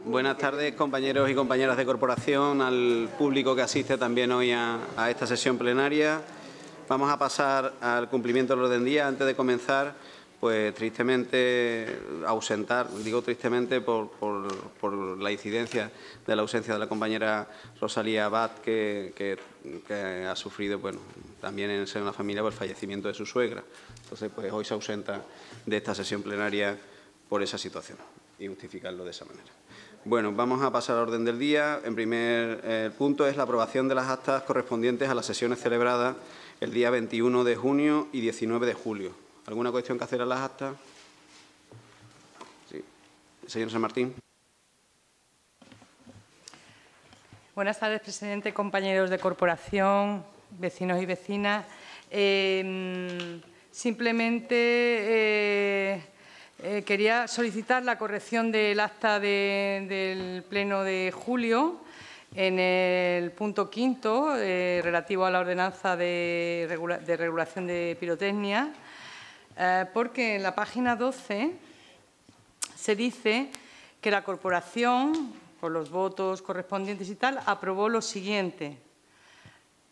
Buenas tardes, compañeros y compañeras de corporación, al público que asiste también hoy a esta sesión plenaria. Vamos a pasar al cumplimiento del orden del día. Antes de comenzar, pues tristemente ausentar, digo tristemente por la incidencia de la ausencia de la compañera Rosalía Abad, que ha sufrido, bueno, también en el seno de la familia por el fallecimiento de su suegra. Entonces, pues hoy se ausenta de esta sesión plenaria por esa situación y justificarlo de esa manera. Bueno, vamos a pasar al orden del día. En primer punto es la aprobación de las actas correspondientes a las sesiones celebradas el día 21 de junio y 19 de julio. ¿Alguna cuestión que hacer a las actas? Sí. Señor San Martín. Buenas tardes, presidente, compañeros de corporación, vecinos y vecinas. Quería solicitar la corrección del acta del Pleno de julio en el punto quinto relativo a la ordenanza de regulación de pirotecnia, porque en la página 12 se dice que la corporación, por los votos correspondientes y tal, aprobó lo siguiente.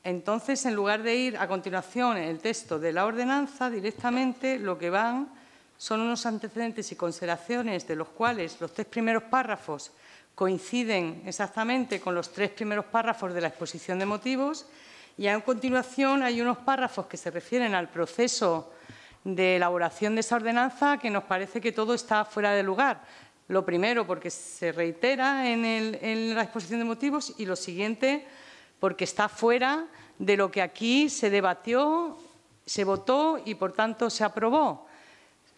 Entonces, en lugar de ir a continuación el texto de la ordenanza, directamente lo que van son unos antecedentes y consideraciones de los cuales los 3 primeros párrafos coinciden exactamente con los 3 primeros párrafos de la exposición de motivos y a continuación hay unos párrafos que se refieren al proceso de elaboración de esa ordenanza que nos parece que todo está fuera de lugar. Lo primero, porque se reitera en la exposición de motivos y lo siguiente, porque está fuera de lo que aquí se debatió, se votó y, por tanto, se aprobó.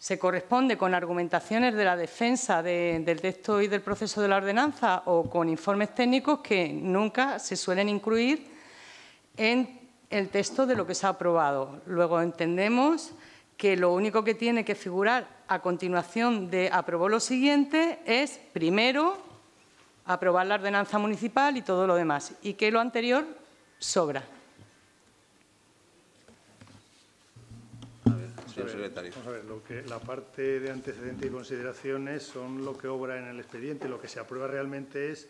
Se corresponde con argumentaciones de la defensa del texto y del proceso de la ordenanza o con informes técnicos que nunca se suelen incluir en el texto de lo que se ha aprobado. Luego entendemos que lo único que tiene que figurar a continuación de aprobó lo siguiente es, primero, aprobar la ordenanza municipal y todo lo demás, y que lo anterior sobra. Vamos a ver, la parte de antecedentes y consideraciones son lo que obra en el expediente. Lo que se aprueba realmente es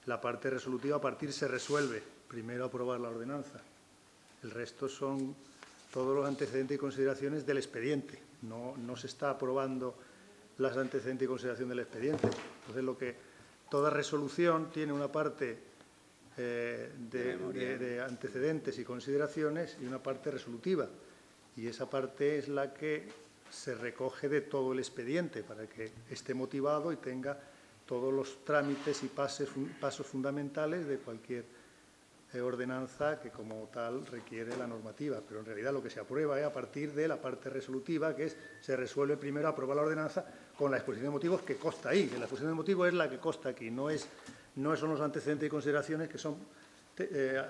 la parte resolutiva. A partir se resuelve. Primero aprobar la ordenanza. El resto son todos los antecedentes y consideraciones del expediente. No se está aprobando las antecedentes y consideraciones del expediente. Entonces, toda resolución tiene una parte de antecedentes y consideraciones y una parte resolutiva. Y esa parte es la que se recoge de todo el expediente para que esté motivado y tenga todos los trámites y pasos fundamentales de cualquier ordenanza que como tal requiere la normativa. Pero en realidad lo que se aprueba es a partir de la parte resolutiva, que es se resuelve primero aprobar la ordenanza con la exposición de motivos que consta ahí. Que la exposición de motivos es la que consta aquí, no son los antecedentes y consideraciones que son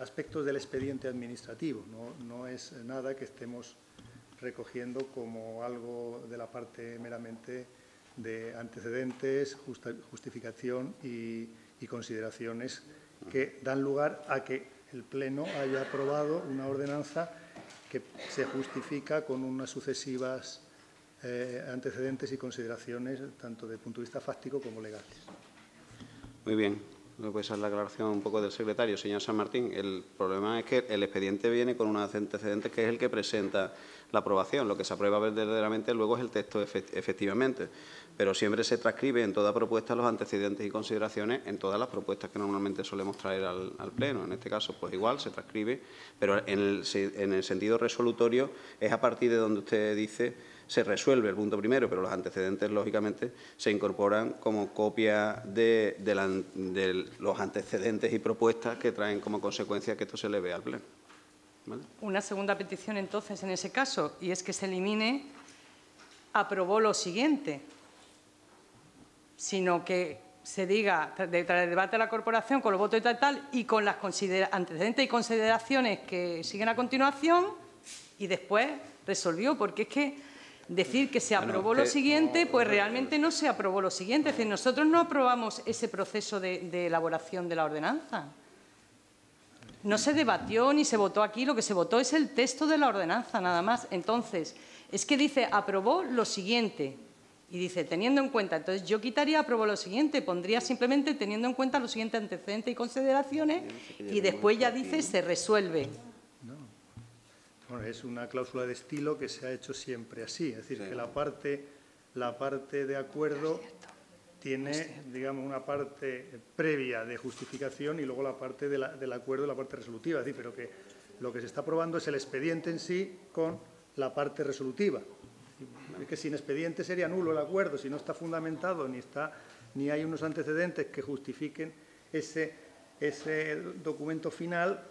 aspectos del expediente administrativo. No es nada que estemos recogiendo como algo de la parte meramente de antecedentes, justificación y consideraciones que dan lugar a que el Pleno haya aprobado una ordenanza que se justifica con unas sucesivas antecedentes y consideraciones, tanto desde el punto de vista fáctico como legales. Muy bien. Pues esa es la aclaración un poco del secretario, señor San Martín. El problema es que el expediente viene con unos antecedentes que es el que presenta la aprobación. Lo que se aprueba verdaderamente luego es el texto efectivamente. Pero siempre se transcribe en toda propuesta los antecedentes y consideraciones en todas las propuestas que normalmente solemos traer al Pleno. En este caso, pues igual se transcribe, pero en el sentido resolutorio es a partir de donde usted dice se resuelve el punto primero, pero los antecedentes, lógicamente, se incorporan como copia de los antecedentes y propuestas que traen como consecuencia que esto se le vea al Pleno. ¿Vale? Una segunda petición, entonces, en ese caso, y es que se elimine aprobó lo siguiente, sino que se diga, tras el debate de la corporación, con los votos y tal, y con las antecedentes y consideraciones que siguen a continuación, y después resolvió, porque es que decir que se aprobó lo siguiente, pues realmente no se aprobó lo siguiente. Es decir, nosotros no aprobamos ese proceso de elaboración de la ordenanza. No se debatió ni se votó aquí, lo que se votó es el texto de la ordenanza, nada más. Entonces, es que dice, aprobó lo siguiente. Y dice, teniendo en cuenta, entonces yo quitaría, apruebo lo siguiente, pondría simplemente teniendo en cuenta los siguientes antecedentes y consideraciones y después ya dice, se resuelve. No. Bueno, es una cláusula de estilo que se ha hecho siempre así, es decir, que la parte de acuerdo tiene, digamos, una parte previa de justificación y luego la parte del acuerdo y la parte resolutiva. Es decir, pero que lo que se está aprobando es el expediente en sí con la parte resolutiva. Es que sin expediente sería nulo el acuerdo, si no está fundamentado ni hay unos antecedentes que justifiquen ese documento final,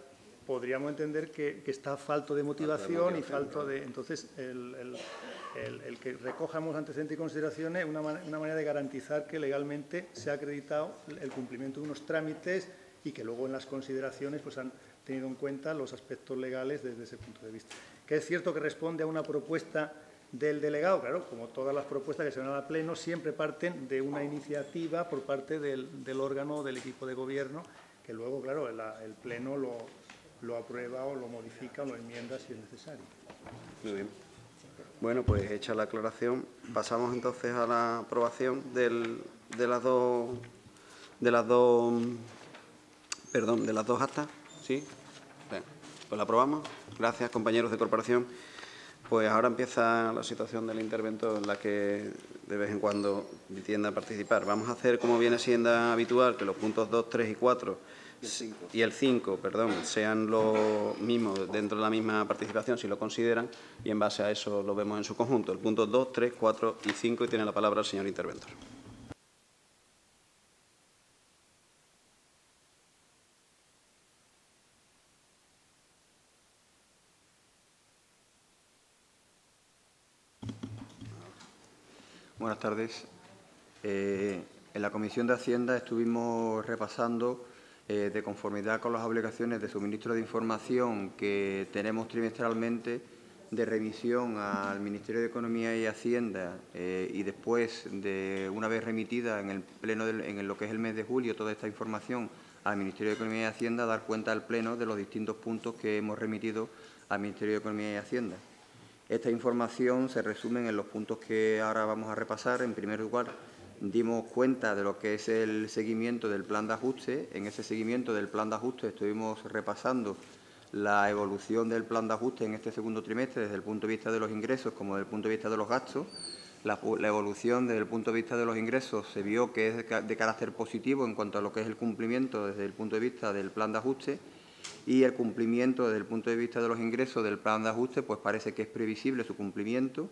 podríamos entender que está falto de motivación y falto de... Entonces, el que recojamos antecedentes y consideraciones es una manera de garantizar que legalmente se ha acreditado el cumplimiento de unos trámites y que luego en las consideraciones pues han tenido en cuenta los aspectos legales desde ese punto de vista. Que es cierto que responde a una propuesta del delegado, claro, como todas las propuestas que se van al Pleno, siempre parten de una iniciativa por parte del órgano, del equipo de gobierno, que luego, claro, el Pleno lo aprueba o lo modifica o lo enmienda si es necesario. Muy bien. Bueno, pues hecha la aclaración, pasamos entonces a la aprobación de las dos actas. ¿Sí? Bien, pues la aprobamos. Gracias, compañeros de corporación. Pues ahora empieza la situación del interventor en la que de vez en cuando tiende a participar. Vamos a hacer, como viene siendo habitual, que los puntos 2, 3 y 4 y el 5, sean los mismos dentro de la misma participación, si lo consideran, y en base a eso lo vemos en su conjunto. El punto 2, 3, 4 y 5, y tiene la palabra el señor interventor. Buenas tardes. En la Comisión de Hacienda estuvimos repasando, de conformidad con las obligaciones de suministro de información que tenemos trimestralmente, de remisión al Ministerio de Economía y Hacienda y después, una vez remitida en el pleno en lo que es el mes de julio, toda esta información al Ministerio de Economía y Hacienda, dar cuenta al Pleno de los distintos puntos que hemos remitido al Ministerio de Economía y Hacienda. Esta información se resume en los puntos que ahora vamos a repasar. En primer lugar, dimos cuenta de lo que es el seguimiento del plan de ajuste. En ese seguimiento del plan de ajuste estuvimos repasando la evolución del plan de ajuste en este segundo trimestre desde el punto de vista de los ingresos como desde el punto de vista de los gastos. La evolución desde el punto de vista de los ingresos se vio que es de carácter positivo en cuanto a lo que es el cumplimiento desde el punto de vista del plan de ajuste. Y el cumplimiento desde el punto de vista de los ingresos del plan de ajuste, pues parece que es previsible su cumplimiento.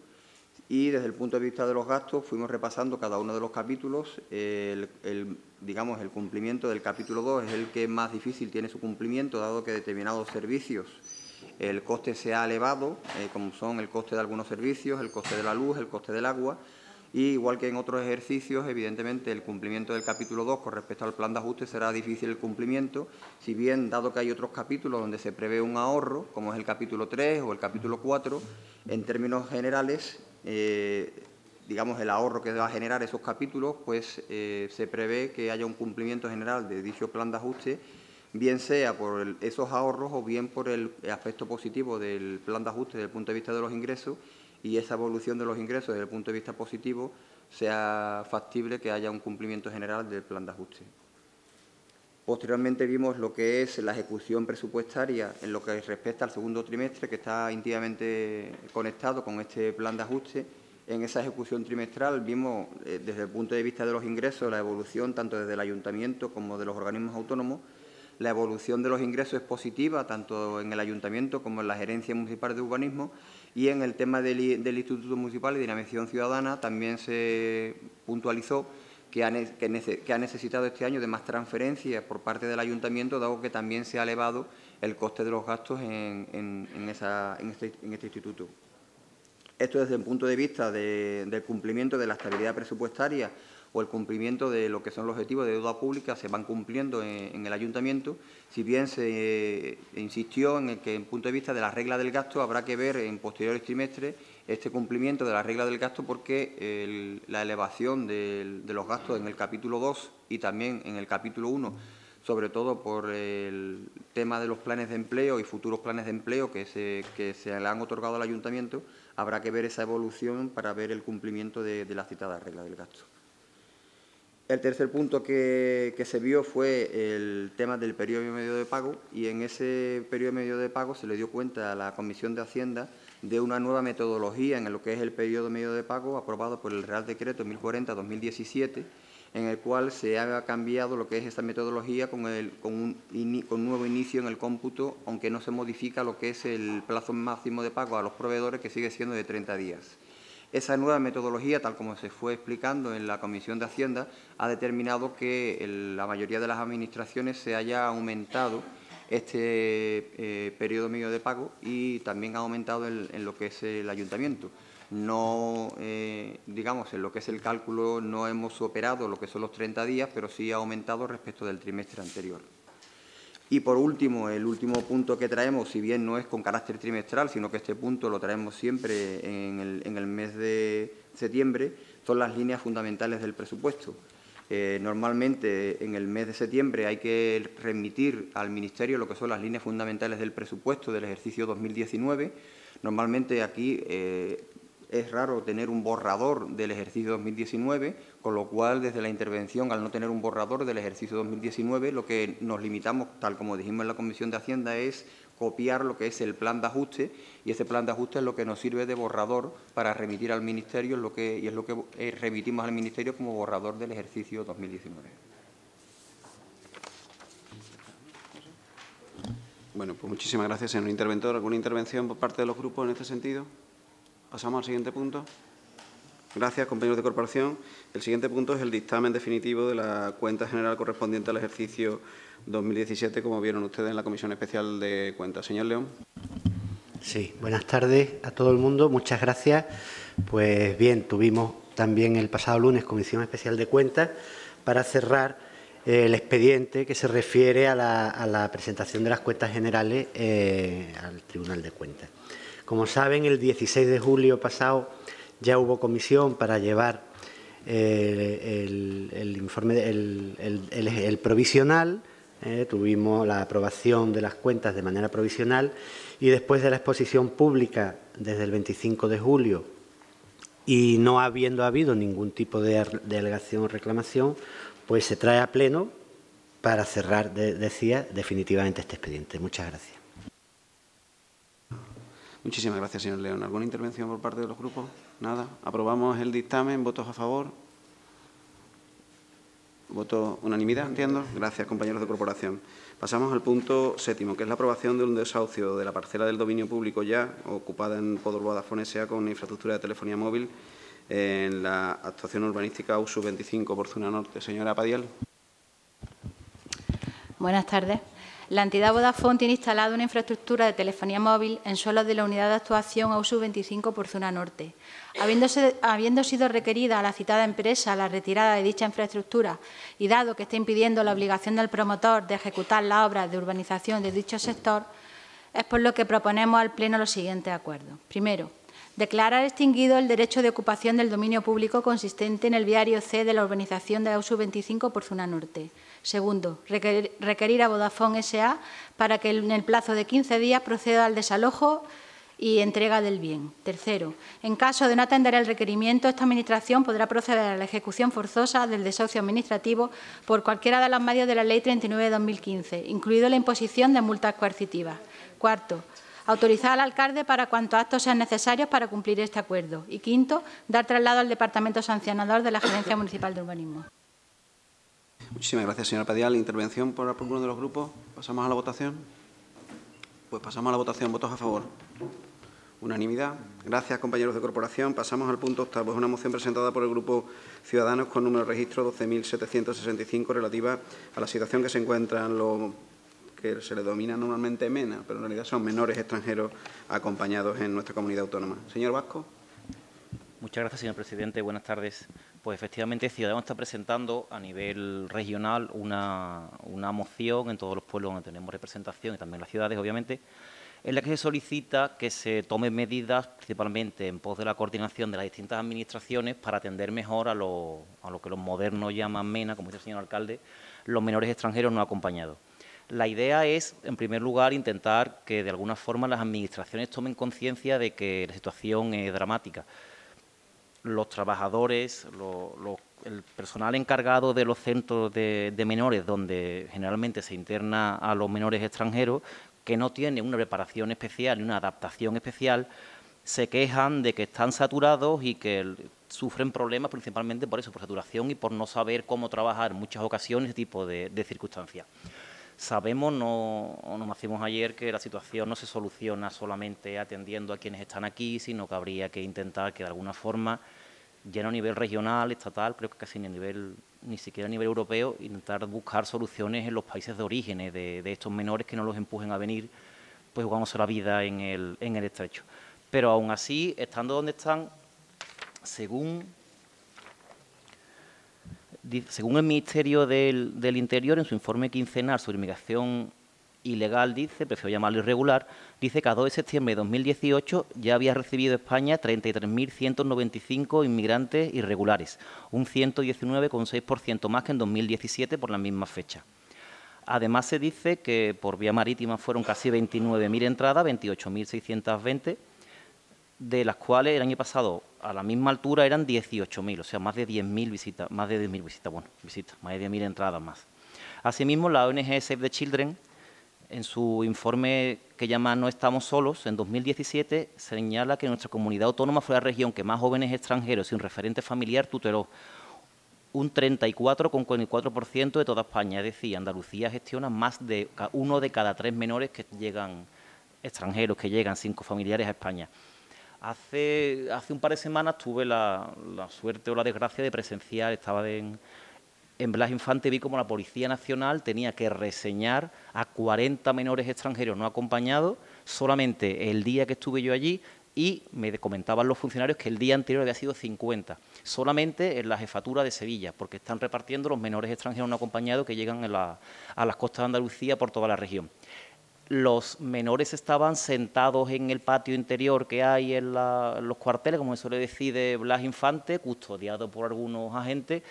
Y desde el punto de vista de los gastos fuimos repasando cada uno de los capítulos. Digamos, el cumplimiento del capítulo 2 es el que más difícil tiene su cumplimiento, dado que determinados servicios el coste se ha elevado, como son el coste de algunos servicios, el coste de la luz, el coste del agua. Y igual que en otros ejercicios, evidentemente, el cumplimiento del capítulo 2 con respecto al plan de ajuste será difícil el cumplimiento, si bien, dado que hay otros capítulos donde se prevé un ahorro, como es el capítulo 3 o el capítulo 4, en términos generales, digamos, el ahorro que va a generar esos capítulos, pues se prevé que haya un cumplimiento general de dicho plan de ajuste, bien sea por esos ahorros o bien por el aspecto positivo del plan de ajuste desde el punto de vista de los ingresos, y esa evolución de los ingresos desde el punto de vista positivo sea factible que haya un cumplimiento general del plan de ajuste. Posteriormente vimos lo que es la ejecución presupuestaria en lo que respecta al segundo trimestre, que está íntimamente conectado con este plan de ajuste. En esa ejecución trimestral vimos, desde el punto de vista de los ingresos, la evolución tanto desde el ayuntamiento como de los organismos autónomos. La evolución de los ingresos es positiva, tanto en el ayuntamiento como en la Gerencia Municipal de Urbanismo, y en el tema del Instituto Municipal de Dinamización Ciudadana también se puntualizó que ha necesitado este año de más transferencias por parte del ayuntamiento, dado que también se ha elevado el coste de los gastos en este instituto. Esto desde el punto de vista del cumplimiento de la estabilidad presupuestaria o el cumplimiento de lo que son los objetivos de deuda pública se van cumpliendo en el ayuntamiento, si bien se insistió en que, en punto de vista de la regla del gasto, habrá que ver en posteriores trimestres este cumplimiento de la regla del gasto, porque la elevación de los gastos en el capítulo 2 y también en el capítulo 1 sobre todo por el tema de los planes de empleo y futuros planes de empleo que se le han otorgado al Ayuntamiento. Habrá que ver esa evolución para ver el cumplimiento de la citada regla del gasto. El tercer punto que se vio fue el tema del periodo medio de pago, y en ese periodo medio de pago se le dio cuenta a la Comisión de Hacienda de una nueva metodología en lo que es el periodo medio de pago aprobado por el Real Decreto 1040-2017, en el cual se ha cambiado lo que es esta metodología con un nuevo inicio en el cómputo, aunque no se modifica lo que es el plazo máximo de pago a los proveedores, que sigue siendo de 30 días. Esa nueva metodología, tal como se fue explicando en la Comisión de Hacienda, ha determinado que en la mayoría de las administraciones se haya aumentado este periodo medio de pago, y también ha aumentado en lo que es el Ayuntamiento. No, digamos, en lo que es el cálculo no hemos superado lo que son los 30 días, pero sí ha aumentado respecto del trimestre anterior. Y, por último, el último punto que traemos, si bien no es con carácter trimestral, sino que este punto lo traemos siempre en el mes de septiembre, son las líneas fundamentales del presupuesto. Normalmente, en el mes de septiembre hay que remitir al Ministerio lo que son las líneas fundamentales del presupuesto del ejercicio 2019. Normalmente aquí es raro tener un borrador del ejercicio 2019, con lo cual, desde la intervención, al no tener un borrador del ejercicio 2019, lo que nos limitamos, tal como dijimos en la Comisión de Hacienda, es copiar lo que es el plan de ajuste, y ese plan de ajuste es lo que nos sirve de borrador para remitir al Ministerio, y es lo que remitimos al Ministerio como borrador del ejercicio 2019. Bueno, pues muchísimas gracias, señor interventor. ¿Alguna intervención por parte de los grupos en este sentido? Pasamos al siguiente punto. Gracias, compañeros de corporación. El siguiente punto es el dictamen definitivo de la cuenta general correspondiente al ejercicio 2017, como vieron ustedes en la Comisión Especial de Cuentas. Señor León. Sí, buenas tardes a todo el mundo. Muchas gracias. Pues bien, tuvimos también el pasado lunes Comisión Especial de Cuentas para cerrar el expediente que se refiere a la presentación de las cuentas generales al Tribunal de Cuentas. Como saben, el 16 de julio pasado ya hubo comisión para llevar el informe, el provisional. Tuvimos la aprobación de las cuentas de manera provisional, y después de la exposición pública desde el 25 de julio y no habiendo habido ningún tipo de alegación o reclamación, pues se trae a pleno para cerrar, decía, definitivamente este expediente. Muchas gracias. Muchísimas gracias, señor León. ¿Alguna intervención por parte de los grupos? Nada. Aprobamos el dictamen. ¿Votos a favor? ¿Voto unanimidad? Entiendo. Gracias, compañeros de corporación. Pasamos al punto séptimo, que es la aprobación de un desahucio de la parcela del dominio público ya ocupada por Vodafone S.A. con infraestructura de telefonía móvil en la actuación urbanística USU 25 por zona norte. Señora Padial. Buenas tardes. La entidad Vodafone tiene instalada una infraestructura de telefonía móvil en suelos de la unidad de actuación AUSU 25 por zona norte. Habiendo sido requerida a la citada empresa la retirada de dicha infraestructura, y dado que está impidiendo la obligación del promotor de ejecutar las obras de urbanización de dicho sector, es por lo que proponemos al Pleno los siguientes acuerdos. Primero, declarar extinguido el derecho de ocupación del dominio público consistente en el viario C de la urbanización de AUSU 25 por zona norte. Segundo, requerir a Vodafone S.A. para que en el plazo de 15 días proceda al desalojo y entrega del bien. Tercero, en caso de no atender el requerimiento, esta Administración podrá proceder a la ejecución forzosa del desahucio administrativo por cualquiera de los medios de la Ley 39/2015, incluido la imposición de multas coercitivas. Cuarto, autorizar al alcalde para cuantos actos sean necesarios para cumplir este acuerdo. Y quinto, dar traslado al Departamento Sancionador de la Gerencia Municipal de Urbanismo. Muchísimas gracias, señora Padial. ¿Intervención por alguno de los grupos? ¿Pasamos a la votación? Pues pasamos a la votación. ¿Votos a favor? Unanimidad. Gracias, compañeros de corporación. Pasamos al punto octavo. Es una moción presentada por el Grupo Ciudadanos con número de registro 12.765 relativa a la situación que se encuentran los que se le denomina normalmente MENA, pero en realidad son menores extranjeros acompañados en nuestra comunidad autónoma. Señor Vasco. Muchas gracias, señor presidente. Buenas tardes. Pues efectivamente, Ciudadanos está presentando a nivel regional una moción en todos los pueblos donde tenemos representación y también en las ciudades, obviamente, en la que se solicita que se tomen medidas, principalmente en pos de la coordinación de las distintas administraciones, para atender mejor a lo que los modernos llaman MENA, como dice el señor alcalde, los menores extranjeros no acompañados. La idea es, en primer lugar, intentar que de alguna forma las administraciones tomen conciencia de que la situación es dramática. Los trabajadores, el personal encargado de los centros de menores, donde generalmente se interna a los menores extranjeros, que no tienen una preparación especial ni una adaptación especial, se quejan de que están saturados y que sufren problemas principalmente por eso, por saturación y por no saber cómo trabajar en muchas ocasiones ese tipo de circunstancias. Sabemos, nos hacíamos ayer, que la situación no se soluciona solamente atendiendo a quienes están aquí, sino que habría que intentar que de alguna forma, ya no a nivel regional, estatal, creo que casi ni siquiera a nivel europeo, intentar buscar soluciones en los países de origen de estos menores, que no los empujen a venir pues jugándose la vida en el estrecho. Pero aún así, estando donde están, según el Ministerio del Interior, en su informe quincenal sobre inmigración ilegal, prefiero llamarlo irregular, dice que a 2 de septiembre de 2018 ya había recibido España 33.195 inmigrantes irregulares, un 119,6% más que en 2017 por la misma fecha. Además, se dice que por vía marítima fueron casi 29.000 entradas, 28.620, de las cuales el año pasado a la misma altura eran 18.000, o sea, más de 10.000 visitas, más de 10.000 entradas más. Asimismo, la ONG Save the Children, en su informe que llama No estamos solos, en 2017, señala que nuestra comunidad autónoma fue la región que más jóvenes extranjeros sin referente familiar tuteló, un 34,44% de toda España. Es decir, Andalucía gestiona más de 1 de cada 3 menores que llegan, extranjeros que llegan sin familiares a España. Hace un par de semanas tuve la suerte o la desgracia de presenciar, estaba en Blas Infante, vi como la Policía Nacional tenía que reseñar a 40 menores extranjeros no acompañados solamente el día que estuve yo allí, y me comentaban los funcionarios que el día anterior había sido 50, solamente en la jefatura de Sevilla, porque están repartiendo los menores extranjeros no acompañados que llegan a las costas de Andalucía por toda la región. Los menores estaban sentados en el patio interior que hay en los cuarteles, como se suele decir, de Blas Infante, custodiados por algunos agentes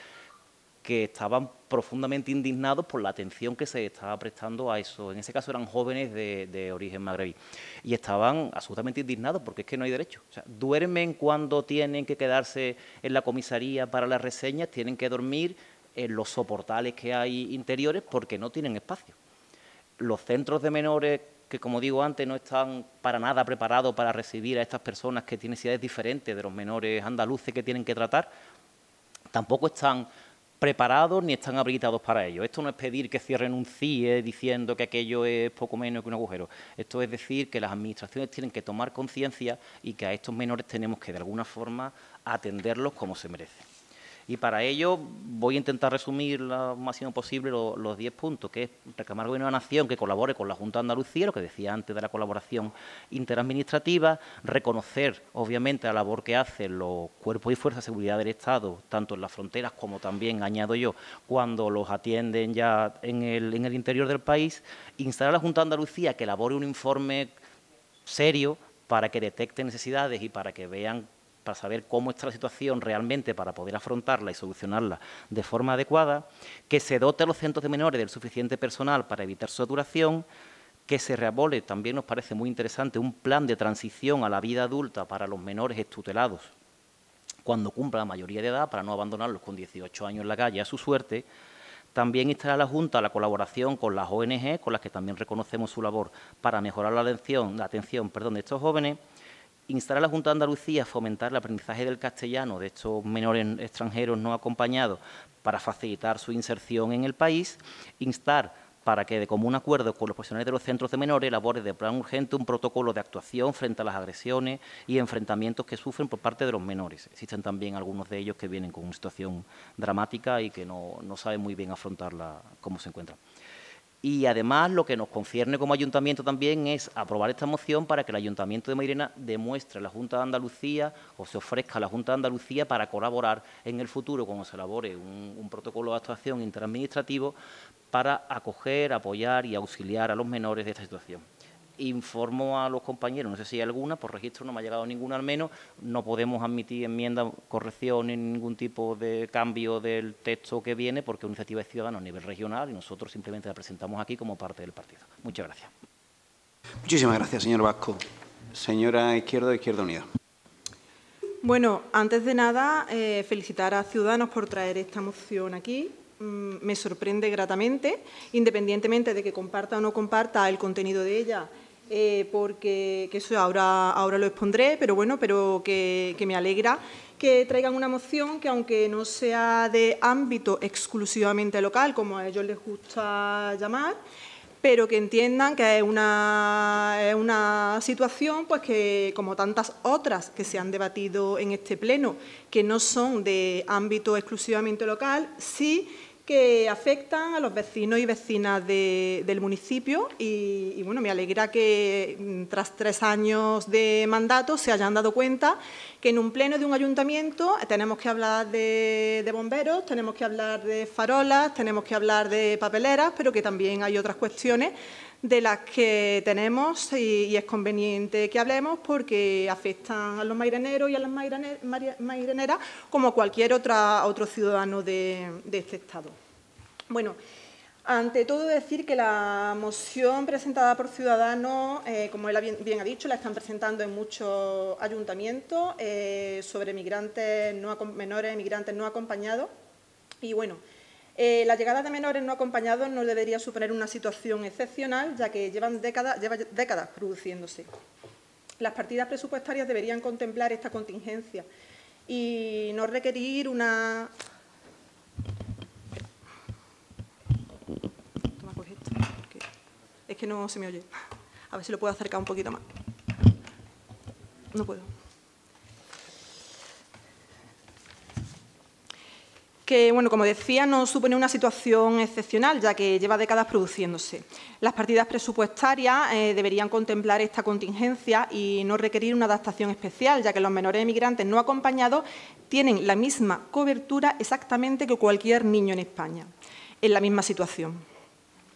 que estaban profundamente indignados por la atención que se estaba prestando a eso. En ese caso eran jóvenes de origen magrebí. Y estaban absolutamente indignados porque es que no hay derecho. O sea, duermen cuando tienen que quedarse en la comisaría para las reseñas, tienen que dormir en los soportales que hay interiores porque no tienen espacio. Los centros de menores, que como digo antes, no están para nada preparados para recibir a estas personas que tienen necesidades diferentes de los menores andaluces que tienen que tratar, tampoco están preparados ni están habilitados para ello. Esto no es pedir que cierren un CIE diciendo que aquello es poco menos que un agujero. Esto es decir que las administraciones tienen que tomar conciencia y que a estos menores tenemos que de alguna forma atenderlos como se merecen. Y para ello voy a intentar resumir lo máximo posible los 10 puntos, que es reclamar al Gobierno de la Nación que colabore con la Junta de Andalucía, lo que decía antes de la colaboración interadministrativa, reconocer obviamente la labor que hacen los cuerpos y fuerzas de seguridad del Estado, tanto en las fronteras como también, añado yo, cuando los atienden ya en el interior del país, instar a la Junta de Andalucía que elabore un informe serio para que detecte necesidades y para que vean, para saber cómo está la situación realmente, para poder afrontarla y solucionarla de forma adecuada, que se dote a los centros de menores del suficiente personal para evitar su saturación, que se reabole, también nos parece muy interesante, un plan de transición a la vida adulta para los menores extutelados cuando cumpla la mayoría de edad, para no abandonarlos con 18 años en la calle a su suerte. También instar a la Junta la colaboración con las ONG, con las que también reconocemos su labor, para mejorar la atención de estos jóvenes. Instar a la Junta de Andalucía a fomentar el aprendizaje del castellano de estos menores extranjeros no acompañados para facilitar su inserción en el país. Instar para que, de común acuerdo con los profesionales de los centros de menores, elabore de plan urgente un protocolo de actuación frente a las agresiones y enfrentamientos que sufren por parte de los menores. Existen también algunos de ellos que vienen con una situación dramática y que no saben muy bien afrontarla, cómo se encuentran. Y además lo que nos concierne como ayuntamiento también es aprobar esta moción para que el Ayuntamiento de Mairena demuestre a la Junta de Andalucía o se ofrezca a la Junta de Andalucía para colaborar en el futuro cuando se elabore un protocolo de actuación interadministrativo para acoger, apoyar y auxiliar a los menores de esta situación. Informo a los compañeros, no sé si hay alguna, por registro no me ha llegado ninguna al menos, no podemos admitir enmienda, corrección ni ningún tipo de cambio del texto que viene porque es una iniciativa ciudadana a nivel regional y nosotros simplemente la presentamos aquí como parte del partido. Muchas gracias. Muchísimas gracias, señor Vasco. Señora Izquierdo, Izquierda Unida. Bueno, antes de nada, felicitar a Ciudadanos por traer esta moción aquí. Me sorprende gratamente, independientemente de que comparta o no comparta el contenido de ella, porque eso ahora lo expondré, pero bueno, que me alegra que traigan una moción que, aunque no sea de ámbito exclusivamente local, como a ellos les gusta llamar, pero que entiendan que es una situación pues que, como tantas otras que se han debatido en este pleno, que no son de ámbito exclusivamente local, sí que afectan a los vecinos y vecinas del municipio y bueno, me alegra que tras 3 años de mandato se hayan dado cuenta que en un pleno de un ayuntamiento tenemos que hablar de bomberos, tenemos que hablar de farolas, tenemos que hablar de papeleras, pero que también hay otras cuestiones de las que tenemos y es conveniente que hablemos porque afectan a los maireneros y a las maireneras como cualquier otro ciudadano de este Estado. Bueno, ante todo decir que la moción presentada por Ciudadanos, como él bien ha dicho, la están presentando en muchos ayuntamientos sobre menores migrantes no acompañados y bueno, la llegada de menores no acompañados no debería suponer una situación excepcional, ya que lleva décadas produciéndose. Las partidas presupuestarias deberían contemplar esta contingencia y no requerir una... Toma, coge esto, porque es que no se me oye. A ver si lo puedo acercar un poquito más. No puedo. Que, bueno, como decía, no supone una situación excepcional, ya que lleva décadas produciéndose. Las partidas presupuestarias deberían contemplar esta contingencia y no requerir una adaptación especial, ya que los menores migrantes no acompañados tienen la misma cobertura exactamente que cualquier niño en España, en la misma situación.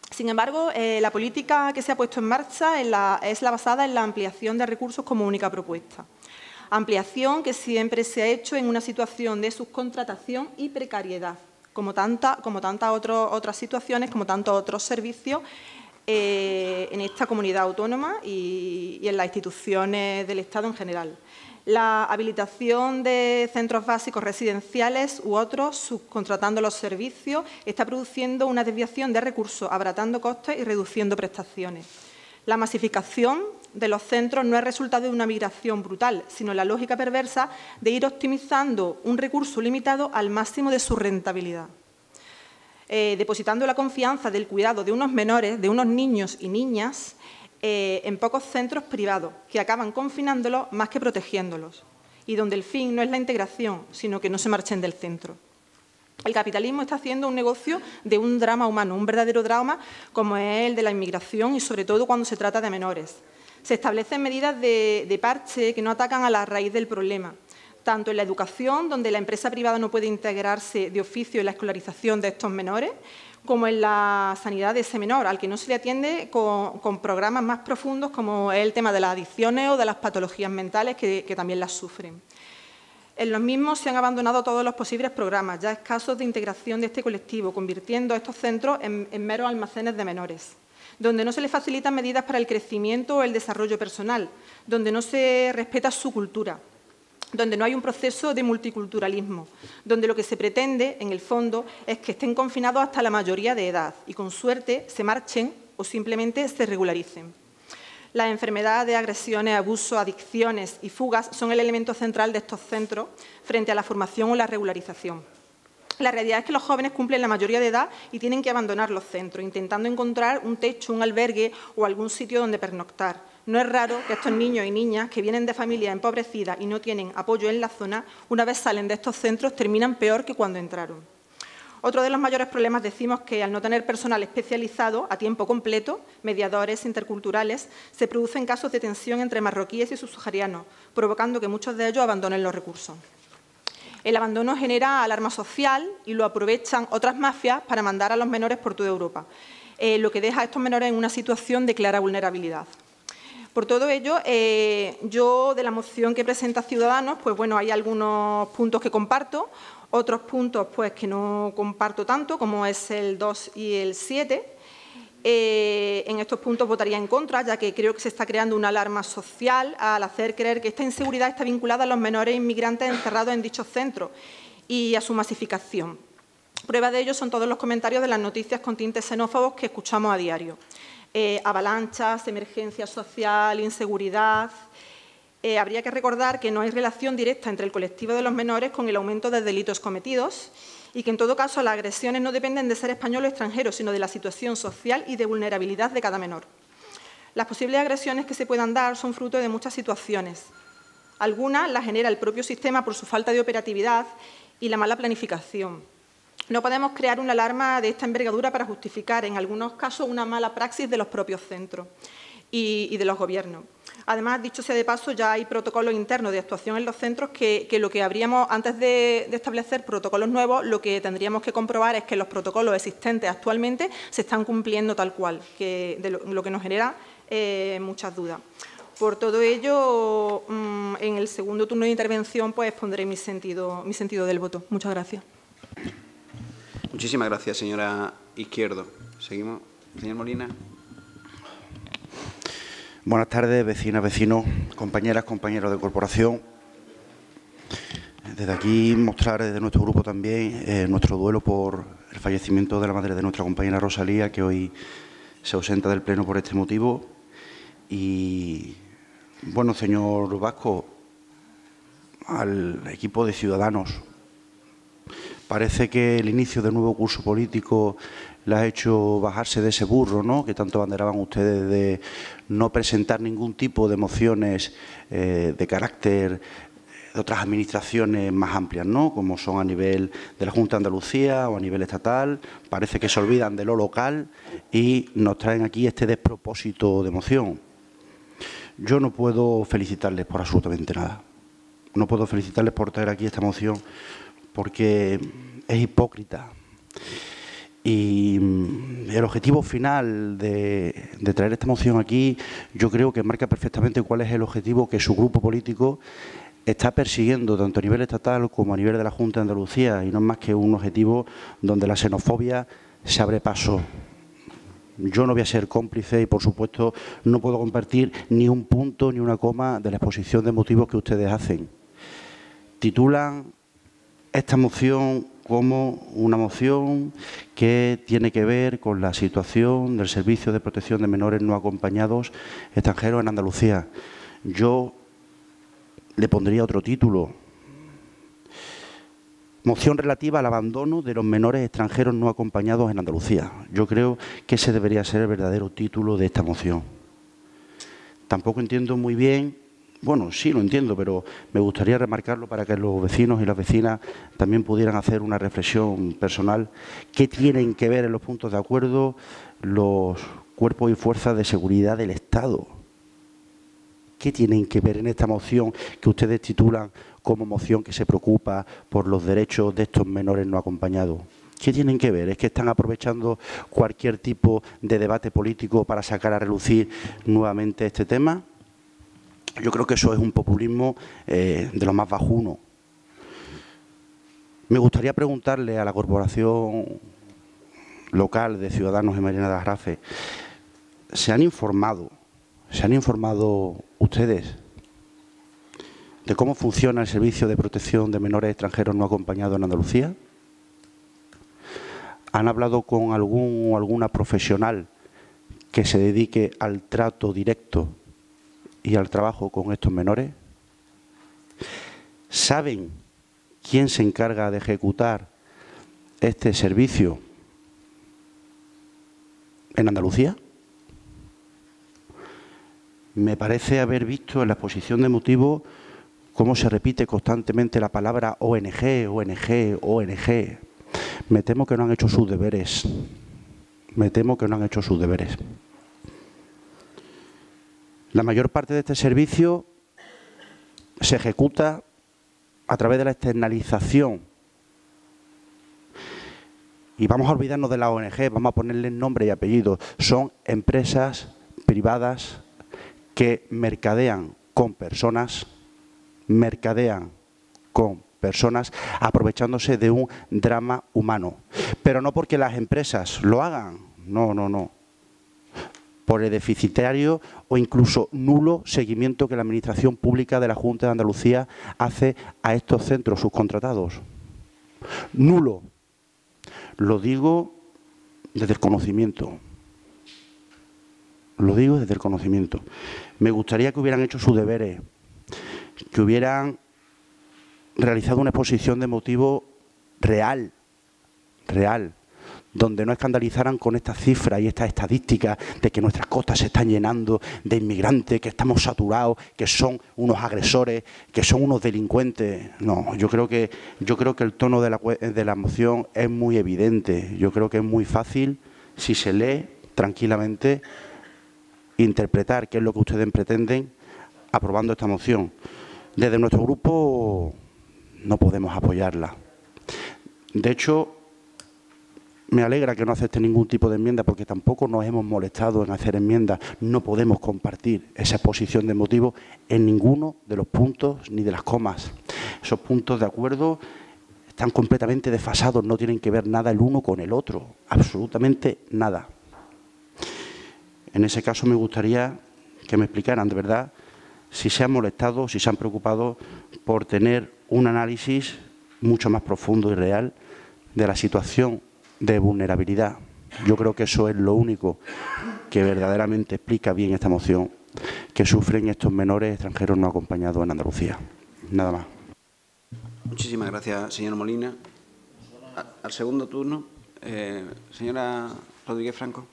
Sin embargo, la política que se ha puesto en marcha es la basada en la ampliación de recursos como única propuesta. Ampliación que siempre se ha hecho en una situación de subcontratación y precariedad, como tantas otras situaciones, como tantos otros servicios en esta comunidad autónoma y en las instituciones del Estado en general. La habilitación de centros básicos residenciales u otros, subcontratando los servicios, está produciendo una desviación de recursos, abaratando costes y reduciendo prestaciones. La masificación de los centros no es resultado de una migración brutal, sino la lógica perversa de ir optimizando un recurso limitado al máximo de su rentabilidad, depositando la confianza del cuidado de unos menores, de unos niños y niñas, en pocos centros privados, que acaban confinándolos más que protegiéndolos, y donde el fin no es la integración, sino que no se marchen del centro. El capitalismo está haciendo un negocio de un drama humano, un verdadero drama como es el de la inmigración y sobre todo cuando se trata de menores. Se establecen medidas de parche que no atacan a la raíz del problema, tanto en la educación, donde la empresa privada no puede integrarse de oficio en la escolarización de estos menores, como en la sanidad de ese menor, al que no se le atiende con programas más profundos como es el tema de las adicciones o de las patologías mentales que también las sufren. En los mismos se han abandonado todos los posibles programas, ya escasos de integración de este colectivo, convirtiendo estos centros en meros almacenes de menores, donde no se les facilitan medidas para el crecimiento o el desarrollo personal, donde no se respeta su cultura, donde no hay un proceso de multiculturalismo, donde lo que se pretende, en el fondo, es que estén confinados hasta la mayoría de edad y, con suerte, se marchen o simplemente se regularicen. Las enfermedades, agresiones, abusos, adicciones y fugas son el elemento central de estos centros frente a la formación o la regularización. La realidad es que los jóvenes cumplen la mayoría de edad y tienen que abandonar los centros, intentando encontrar un techo, un albergue o algún sitio donde pernoctar. No es raro que estos niños y niñas que vienen de familias empobrecidas y no tienen apoyo en la zona, una vez salen de estos centros, terminan peor que cuando entraron. Otro de los mayores problemas, decimos, que al no tener personal especializado a tiempo completo, mediadores interculturales, se producen casos de tensión entre marroquíes y subsaharianos, provocando que muchos de ellos abandonen los recursos. El abandono genera alarma social y lo aprovechan otras mafias para mandar a los menores por toda Europa, lo que deja a estos menores en una situación de clara vulnerabilidad. Por todo ello, yo de la moción que presenta Ciudadanos, pues bueno, hay algunos puntos que comparto, otros puntos pues que no comparto tanto, como es el 2 y el 7. En estos puntos votaría en contra, ya que creo que se está creando una alarma social al hacer creer que esta inseguridad está vinculada a los menores inmigrantes encerrados en dichos centros y a su masificación. Prueba de ello son todos los comentarios de las noticias con tintes xenófobos que escuchamos a diario. Avalanchas, emergencia social, inseguridad. Habría que recordar que no hay relación directa entre el colectivo de los menores con el aumento de delitos cometidos y que, en todo caso, las agresiones no dependen de ser español o extranjero, sino de la situación social y de vulnerabilidad de cada menor. Las posibles agresiones que se puedan dar son fruto de muchas situaciones. Algunas las genera el propio sistema por su falta de operatividad y la mala planificación. No podemos crear una alarma de esta envergadura para justificar, en algunos casos, una mala praxis de los propios centros y de los gobiernos. Además, dicho sea de paso, ya hay protocolos internos de actuación en los centros que lo que habríamos, antes de establecer protocolos nuevos, lo que tendríamos que comprobar es que los protocolos existentes actualmente se están cumpliendo tal cual, lo que nos genera muchas dudas. Por todo ello, en el segundo turno de intervención, pues pondré mi sentido del voto. Muchas gracias. Muchísimas gracias, señora Izquierdo. Seguimos. Señor Molina. Buenas tardes, vecinas, vecinos, compañeras, compañeros de corporación. Desde aquí mostrar desde nuestro grupo también nuestro duelo por el fallecimiento de la madre de nuestra compañera Rosalía, que hoy se ausenta del Pleno por este motivo. Y, bueno, señor Vasco, al equipo de Ciudadanos, parece que el inicio del nuevo curso político le ha hecho bajarse de ese burro, ¿no?, que tanto banderaban ustedes de no presentar ningún tipo de mociones de carácter de otras administraciones más amplias, ¿no?, como son a nivel de la Junta de Andalucía o a nivel estatal. Parece que se olvidan de lo local y nos traen aquí este despropósito de moción. Yo no puedo felicitarles por absolutamente nada. No puedo felicitarles por traer aquí esta moción porque es hipócrita. Y el objetivo final de traer esta moción aquí, yo creo que marca perfectamente cuál es el objetivo que su grupo político está persiguiendo, tanto a nivel estatal como a nivel de la Junta de Andalucía, y no es más que un objetivo donde la xenofobia se abre paso. Yo no voy a ser cómplice y, por supuesto, no puedo compartir ni un punto ni una coma de la exposición de motivos que ustedes hacen. Titulan esta moción como una moción que tiene que ver con la situación del Servicio de Protección de Menores No Acompañados Extranjeros en Andalucía. Yo le pondría otro título. Moción relativa al abandono de los menores extranjeros no acompañados en Andalucía. Yo creo que ese debería ser el verdadero título de esta moción. Tampoco entiendo muy bien. Bueno, sí lo entiendo, pero me gustaría remarcarlo para que los vecinos y las vecinas también pudieran hacer una reflexión personal. ¿Qué tienen que ver en los puntos de acuerdo los cuerpos y fuerzas de seguridad del Estado? ¿Qué tienen que ver en esta moción que ustedes titulan como moción que se preocupa por los derechos de estos menores no acompañados? ¿Qué tienen que ver? ¿Es que están aprovechando cualquier tipo de debate político para sacar a relucir nuevamente este tema? Yo creo que eso es un populismo de lo más bajuno. Me gustaría preguntarle a la corporación local de Ciudadanos en Mairena de Aljarafe, ¿se han informado ustedes de cómo funciona el Servicio de Protección de Menores Extranjeros No Acompañados en Andalucía? ¿Han hablado con algún o alguna profesional que se dedique al trato directo y al trabajo con estos menores? ¿Saben quién se encarga de ejecutar este servicio en Andalucía? Me parece haber visto en la exposición de motivos cómo se repite constantemente la palabra ONG, ONG, ONG. Me temo que no han hecho sus deberes. Me temo que no han hecho sus deberes. La mayor parte de este servicio se ejecuta a través de la externalización. Y vamos a olvidarnos de la ONG, vamos a ponerle nombre y apellido. Son empresas privadas que mercadean con personas, aprovechándose de un drama humano. Pero no porque las empresas lo hagan, no. Por el deficitario o incluso nulo seguimiento que la Administración Pública de la Junta de Andalucía hace a estos centros subcontratados. Nulo. Lo digo desde el conocimiento. Me gustaría que hubieran hecho sus deberes, que hubieran realizado una exposición de motivo real, donde no escandalizaran con estas cifras y estas estadísticas de que nuestras costas se están llenando de inmigrantes, que estamos saturados, que son unos agresores, que son unos delincuentes. No, yo creo que el tono de la moción es muy evidente. Yo creo que es muy fácil, si se lee tranquilamente, interpretar qué es lo que ustedes pretenden aprobando esta moción. Desde nuestro grupo no podemos apoyarla. De hecho, me alegra que no acepte ningún tipo de enmienda porque tampoco nos hemos molestado en hacer enmiendas. No podemos compartir esa exposición de motivos en ninguno de los puntos ni de las comas. Esos puntos de acuerdo están completamente desfasados, no tienen que ver nada el uno con el otro, absolutamente nada. En ese caso me gustaría que me explicaran de verdad si se han molestado, si se han preocupado por tener un análisis mucho más profundo y real de la situación de vulnerabilidad. Yo creo que eso es lo único que verdaderamente explica bien esta moción que sufren estos menores extranjeros no acompañados en Andalucía. Nada más. Muchísimas gracias, señor Molina. Al segundo turno, señora Rodríguez Franco.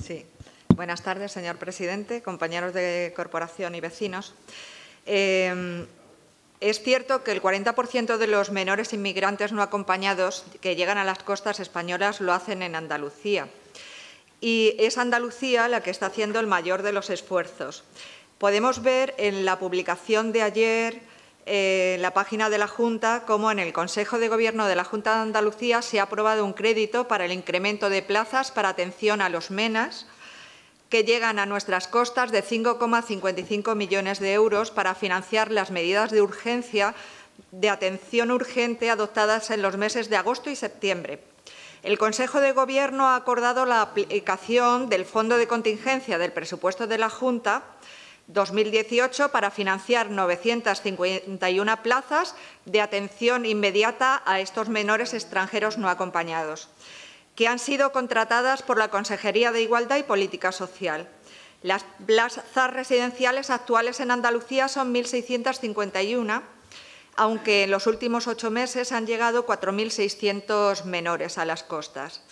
Sí. Buenas tardes, señor presidente, compañeros de corporación y vecinos. Es cierto que el 40% de los menores inmigrantes no acompañados que llegan a las costas españolas lo hacen en Andalucía. Y es Andalucía la que está haciendo el mayor de los esfuerzos. Podemos ver en la publicación de ayer, en la página de la Junta, cómo en el Consejo de Gobierno de la Junta de Andalucía se ha aprobado un crédito para el incremento de plazas para atención a los MENAS, que llegan a nuestras costas de 5,55 millones de euros para financiar las medidas de urgencia de atención urgente adoptadas en los meses de agosto y septiembre. El Consejo de Gobierno ha acordado la aplicación del Fondo de Contingencia del presupuesto de la Junta 2018 para financiar 951 plazas de atención inmediata a estos menores extranjeros no acompañados, que han sido contratadas por la Consejería de Igualdad y Política Social. Las plazas residenciales actuales en Andalucía son 1.651, aunque en los últimos 8 meses han llegado 4.600 menores a las costas.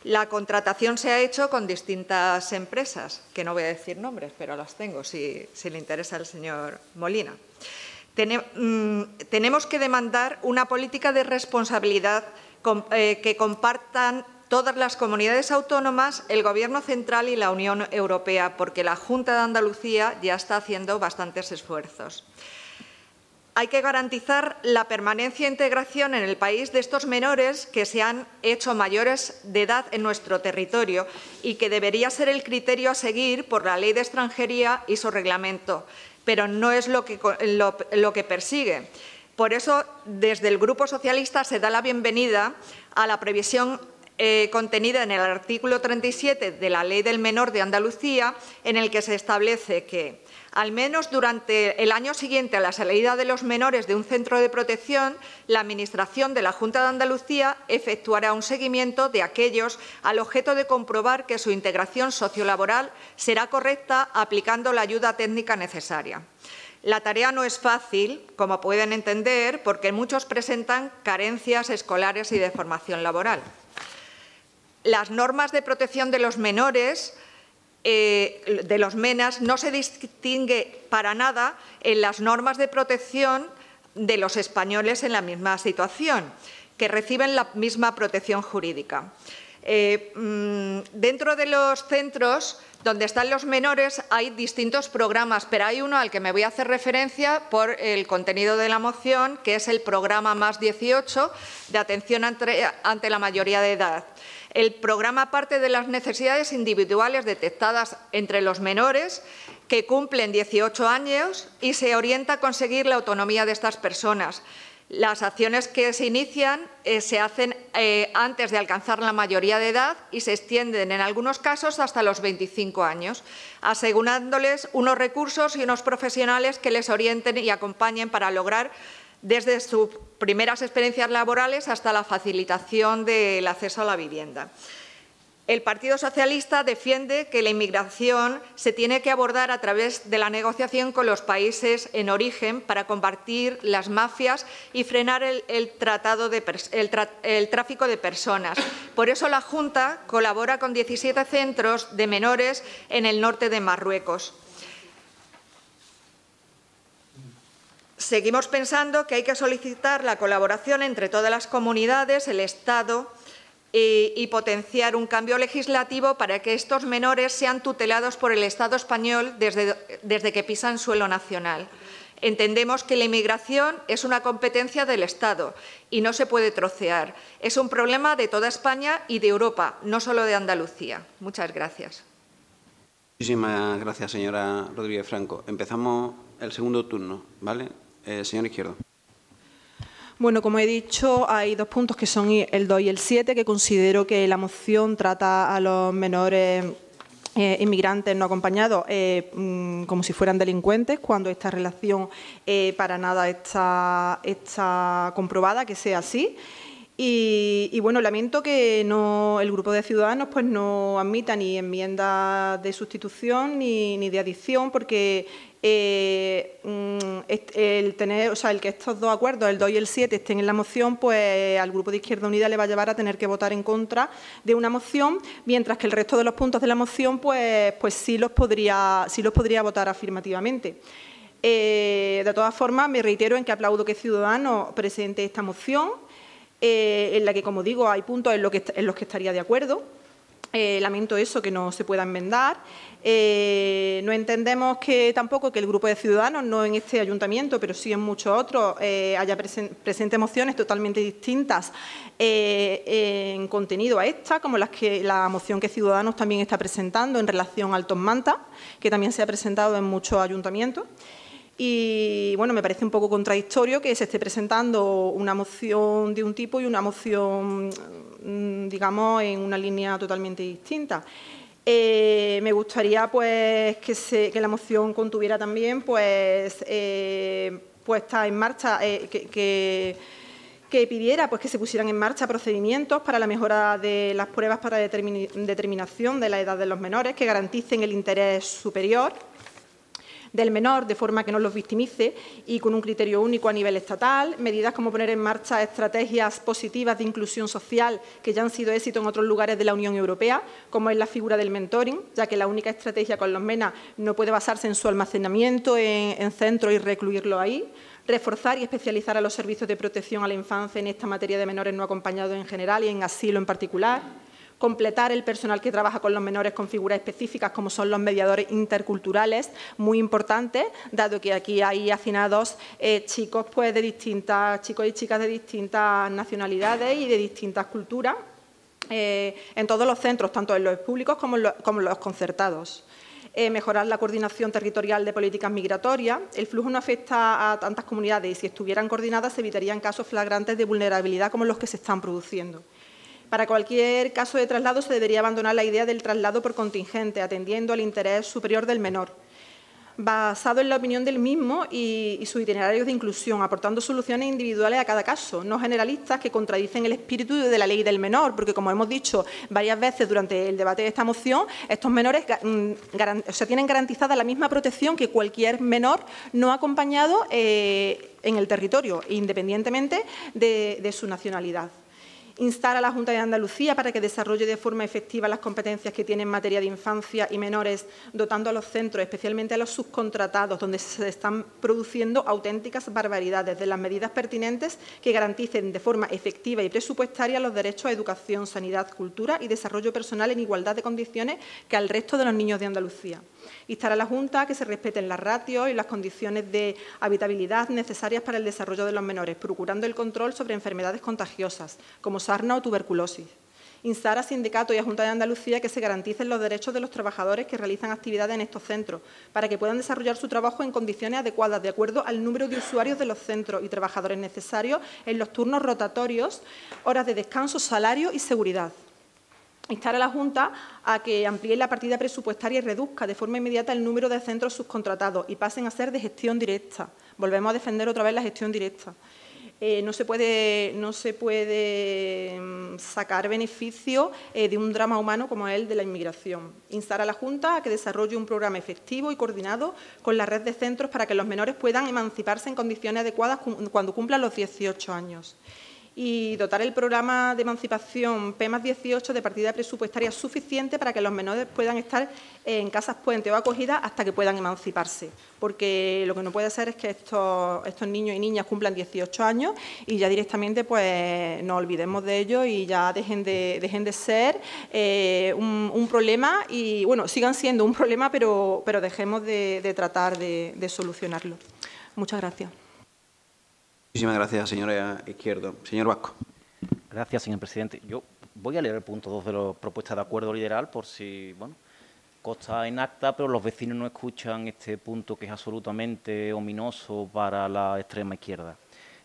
La contratación se ha hecho con distintas empresas, que no voy a decir nombres, pero las tengo, si le interesa al señor Molina. Tenemos que demandar una política de responsabilidad que compartan todas las comunidades autónomas, el Gobierno central y la Unión Europea, porque la Junta de Andalucía ya está haciendo bastantes esfuerzos. Hay que garantizar la permanencia e integración en el país de estos menores que se han hecho mayores de edad en nuestro territorio y que debería ser el criterio a seguir por la Ley de Extranjería y su reglamento, pero no es lo que persigue. Por eso, desde el Grupo Socialista se da la bienvenida a la previsión contenida en el artículo 37 de la Ley del Menor de Andalucía, en el que se establece que, al menos durante el año siguiente a la salida de los menores de un centro de protección, la Administración de la Junta de Andalucía efectuará un seguimiento de aquellos al objeto de comprobar que su integración sociolaboral será correcta aplicando la ayuda técnica necesaria. La tarea no es fácil, como pueden entender, porque muchos presentan carencias escolares y de formación laboral. Las normas de protección de los menores, de los MENAS, no se distingue para nada en las normas de protección de los españoles en la misma situación, que reciben la misma protección jurídica. Dentro de los centros donde están los menores hay distintos programas, pero hay uno al que me voy a hacer referencia por el contenido de la moción, que es el programa Más 18 de atención ante la mayoría de edad. El programa parte de las necesidades individuales detectadas entre los menores que cumplen 18 años y se orienta a conseguir la autonomía de estas personas. Las acciones que se inician se hacen antes de alcanzar la mayoría de edad y se extienden en algunos casos hasta los 25 años, asegurándoles unos recursos y unos profesionales que les orienten y acompañen para lograr desde sus primeras experiencias laborales hasta la facilitación del acceso a la vivienda. El Partido Socialista defiende que la inmigración se tiene que abordar a través de la negociación con los países en origen para combatir las mafias y frenar el tráfico de personas. Por eso la Junta colabora con 17 centros de menores en el norte de Marruecos. Seguimos pensando que hay que solicitar la colaboración entre todas las comunidades, el Estado y potenciar un cambio legislativo para que estos menores sean tutelados por el Estado español desde que pisan suelo nacional. Entendemos que la inmigración es una competencia del Estado y no se puede trocear. Es un problema de toda España y de Europa, no solo de Andalucía. Muchas gracias. Muchísimas gracias, señora Rodríguez Franco. Empezamos el segundo turno, ¿vale? Señor Izquierdo. Bueno, como he dicho, hay dos puntos que son el 2 y el 7, que considero que la moción trata a los menores inmigrantes no acompañados como si fueran delincuentes, cuando esta relación para nada está comprobada que sea así. Y bueno, lamento que el Grupo de Ciudadanos pues no admita ni enmiendas de sustitución ni de adición, porque el que estos dos acuerdos, el 2 y el 7, estén en la moción, pues al Grupo de Izquierda Unida le va a llevar a tener que votar en contra de una moción, mientras que el resto de los puntos de la moción pues sí los podría votar afirmativamente. De todas formas, me reitero en que aplaudo que Ciudadanos presente esta moción, en la que, como digo, hay puntos en los que estaría de acuerdo. Lamento eso, que no se pueda enmendar. No entendemos tampoco que el Grupo de Ciudadanos, no en este ayuntamiento, pero sí en muchos otros, haya presente mociones totalmente distintas en contenido a esta, como la moción que Ciudadanos también está presentando en relación al Top Manta, que también se ha presentado en muchos ayuntamientos. Y, bueno, me parece un poco contradictorio que se esté presentando una moción de un tipo y una moción, digamos, en una línea totalmente distinta. Me gustaría, pues, que la moción contuviera también, pues, puesta en marcha, que pidiera pues, que se pusieran en marcha procedimientos para la mejora de las pruebas para determinación de la edad de los menores, que garanticen el interés superior del menor, de forma que no los victimice y con un criterio único a nivel estatal, medidas como poner en marcha estrategias positivas de inclusión social que ya han sido éxito en otros lugares de la Unión Europea, como es la figura del mentoring, ya que la única estrategia con los MENA no puede basarse en su almacenamiento en centros y recluirlo ahí, reforzar y especializar a los servicios de protección a la infancia en esta materia de menores no acompañados en general y en asilo en particular, completar el personal que trabaja con los menores con figuras específicas como son los mediadores interculturales, muy importantes, dado que aquí hay hacinados chicos y chicas de distintas nacionalidades y de distintas culturas en todos los centros, tanto en los públicos como en los concertados. Mejorar la coordinación territorial de políticas migratorias. El flujo no afecta a tantas comunidades y si estuvieran coordinadas se evitarían casos flagrantes de vulnerabilidad como los que se están produciendo. Para cualquier caso de traslado se debería abandonar la idea del traslado por contingente, atendiendo al interés superior del menor, basado en la opinión del mismo y sus itinerarios de inclusión, aportando soluciones individuales a cada caso, no generalistas que contradicen el espíritu de la ley del menor, porque, como hemos dicho varias veces durante el debate de esta moción, estos menores tienen garantizada la misma protección que cualquier menor no acompañado en el territorio, independientemente de su nacionalidad. Instar a la Junta de Andalucía para que desarrolle de forma efectiva las competencias que tiene en materia de infancia y menores, dotando a los centros, especialmente a los subcontratados, donde se están produciendo auténticas barbaridades, de las medidas pertinentes que garanticen de forma efectiva y presupuestaria los derechos a educación, sanidad, cultura y desarrollo personal en igualdad de condiciones que al resto de los niños de Andalucía. Instar a la Junta a que se respeten las ratios y las condiciones de habitabilidad necesarias para el desarrollo de los menores, procurando el control sobre enfermedades contagiosas, como sarna o tuberculosis. instar a sindicatos y a Junta de Andalucía que se garanticen los derechos de los trabajadores que realizan actividades en estos centros, para que puedan desarrollar su trabajo en condiciones adecuadas, de acuerdo al número de usuarios de los centros y trabajadores necesarios en los turnos rotatorios, horas de descanso, salario y seguridad. Instar a la Junta a que amplíe la partida presupuestaria y reduzca de forma inmediata el número de centros subcontratados y pasen a ser de gestión directa. Volvemos a defender otra vez la gestión directa. No se puede sacar beneficio de un drama humano como es el de la inmigración. Instar a la Junta a que desarrolle un programa efectivo y coordinado con la red de centros para que los menores puedan emanciparse en condiciones adecuadas cuando cumplan los 18 años. Y dotar el programa de emancipación P+18 de partida presupuestaria suficiente para que los menores puedan estar en casas puente o acogidas hasta que puedan emanciparse. Porque lo que no puede ser es que estos niños y niñas cumplan 18 años y ya directamente pues nos olvidemos de ellos y ya dejen de ser un problema y, bueno, sigan siendo un problema, pero dejemos de tratar de solucionarlo. Muchas gracias. Muchísimas gracias, señora Izquierdo. Señor Vasco. Gracias, señor presidente. Yo voy a leer el punto 2 de la propuesta de acuerdo literal por si, bueno, consta en acta, pero los vecinos no escuchan este punto que es absolutamente ominoso para la extrema izquierda.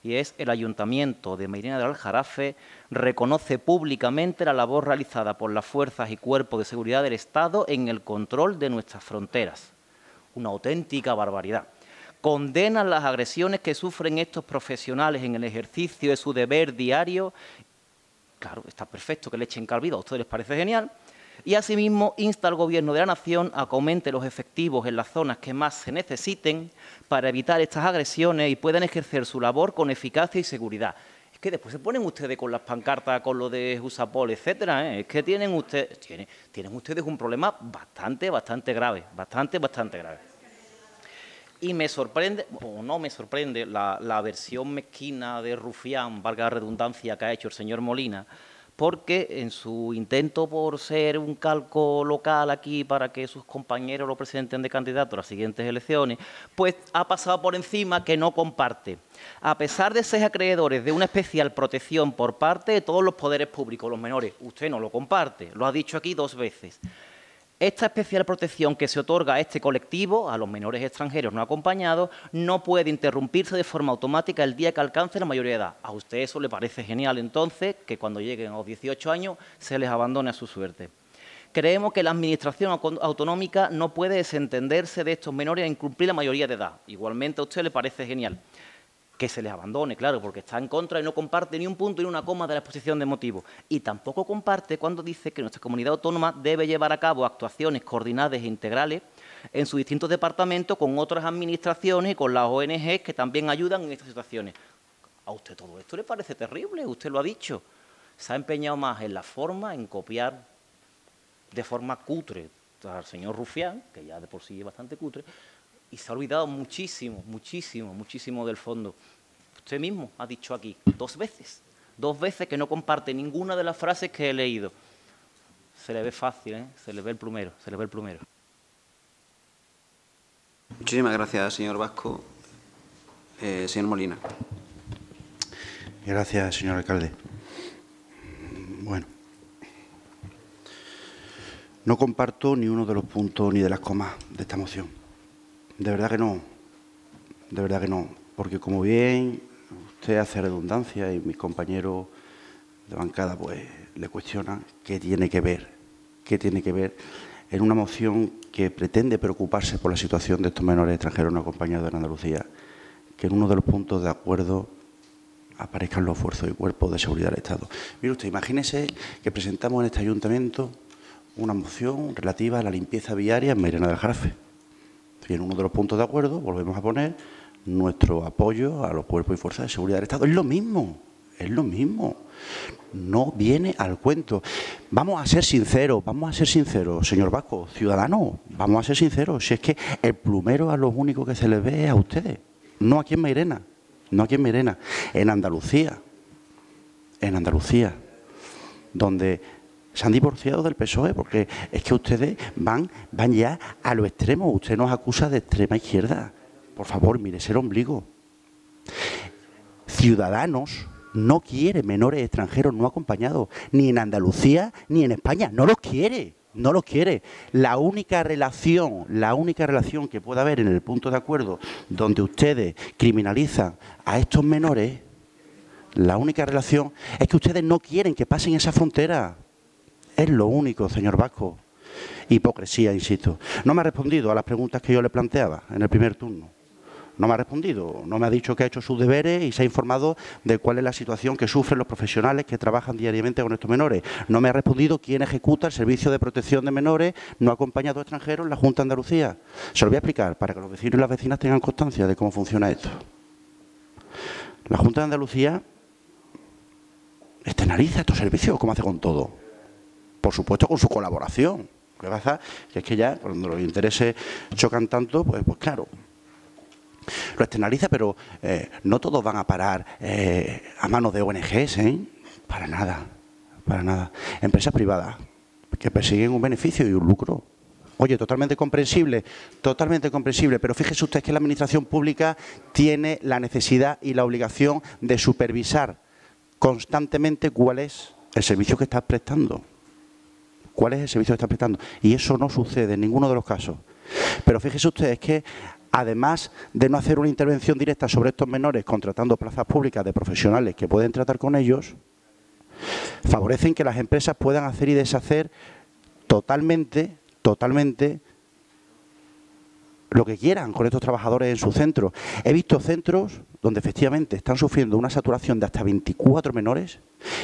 Y es: el Ayuntamiento de Mairena del Aljarafe reconoce públicamente la labor realizada por las fuerzas y cuerpos de seguridad del Estado en el control de nuestras fronteras. Una auténtica barbaridad. Condenan las agresiones que sufren estos profesionales en el ejercicio de su deber diario. Claro, está perfecto que le echen calvido, a ustedes les parece genial. Y asimismo insta al Gobierno de la Nación a que aumente los efectivos en las zonas que más se necesiten para evitar estas agresiones y puedan ejercer su labor con eficacia y seguridad. Es que después se ponen ustedes con las pancartas, con lo de Jusapol, etcétera, ¿eh? Es que tienen ustedes un problema bastante grave, bastante grave. Y me sorprende, o no me sorprende, la versión mezquina de rufián, valga la redundancia, que ha hecho el señor Molina, porque en su intento por ser un calco local aquí para que sus compañeros lo presenten de candidato a las siguientes elecciones, pues ha pasado por encima que no comparte. A pesar de ser acreedores de una especial protección por parte de todos los poderes públicos, los menores, usted no lo comparte, lo ha dicho aquí 2 veces. Esta especial protección que se otorga a este colectivo, a los menores extranjeros no acompañados, no puede interrumpirse de forma automática el día que alcance la mayoría de edad. ¿A usted eso le parece genial, entonces, que cuando lleguen a los 18 años se les abandone a su suerte? Creemos que la Administración autonómica no puede desentenderse de estos menores a incumplir la mayoría de edad. Igualmente a usted le parece genial que se les abandone, claro, porque está en contra y no comparte ni un punto ni una coma de la exposición de motivos. Y tampoco comparte cuando dice que nuestra comunidad autónoma debe llevar a cabo actuaciones coordinadas e integrales en sus distintos departamentos con otras administraciones y con las ONG que también ayudan en estas situaciones. ¿A usted todo esto le parece terrible? Usted lo ha dicho. Se ha empeñado más en la forma, en copiar de forma cutre al señor Rufián, que ya de por sí es bastante cutre, y se ha olvidado muchísimo del fondo. Usted mismo ha dicho aquí 2 veces que no comparte ninguna de las frases que he leído. Se le ve fácil, ¿eh? Se le ve el plumero. Muchísimas gracias, señor Vasco. Señor Molina. Gracias, señor alcalde. Bueno, no comparto ni uno de los puntos ni de las comas de esta moción. De verdad que no, porque como bien usted hace redundancia y mis compañeros de bancada pues le cuestionan qué tiene que ver en una moción que pretende preocuparse por la situación de estos menores extranjeros no acompañados en Andalucía, que en uno de los puntos de acuerdo aparezcan los fuerzas y cuerpos de seguridad del Estado. Mire usted, imagínese que presentamos en este ayuntamiento una moción relativa a la limpieza viaria en Mairena del Aljarafe. Y en uno de los puntos de acuerdo volvemos a poner nuestro apoyo a los cuerpos y fuerzas de seguridad del Estado. Es lo mismo. No viene al cuento. Vamos a ser sinceros, señor Vasco, ciudadanos, vamos a ser sinceros. Si es que el plumero a los únicos que se les ve es a ustedes, no aquí en Mairena, en Andalucía, donde se han divorciado del PSOE, porque es que ustedes van ya a lo extremo. Usted nos acusa de extrema izquierda. Por favor, mírese el ombligo. Ciudadanos no quiere menores extranjeros no acompañados, ni en Andalucía ni en España. No los quiere, no los quiere. La única relación que puede haber en el punto de acuerdo donde ustedes criminalizan a estos menores, la única relación es que ustedes no quieren que pasen esa frontera. Es lo único, señor Vasco. Hipocresía, insisto. No me ha respondido a las preguntas que yo le planteaba en el primer turno. No me ha respondido, no me ha dicho que ha hecho sus deberes y se ha informado de cuál es la situación que sufren los profesionales que trabajan diariamente con estos menores. No me ha respondido quién ejecuta el servicio de protección de menores no acompañados extranjeros en la Junta de Andalucía. Se lo voy a explicar para que los vecinos y las vecinas tengan constancia de cómo funciona esto. La Junta de Andalucía externaliza estos servicios, como hace con todo. Por supuesto, con su colaboración. Lo que pasa es que ya, cuando los intereses chocan tanto, pues claro, lo externaliza, pero no todos van a parar a manos de ONGs, para nada, para nada. Empresas privadas que persiguen un beneficio y un lucro. Oye, totalmente comprensible, pero fíjese usted que la Administración pública tiene la necesidad y la obligación de supervisar constantemente cuál es el servicio que está prestando. ¿Cuál es el servicio que está prestando? Y eso no sucede en ninguno de los casos. Pero fíjese usted, es que además de no hacer una intervención directa sobre estos menores contratando plazas públicas de profesionales que pueden tratar con ellos, favorecen que las empresas puedan hacer y deshacer totalmente lo que quieran con estos trabajadores en su centro. He visto centros donde efectivamente están sufriendo una saturación de hasta 24 menores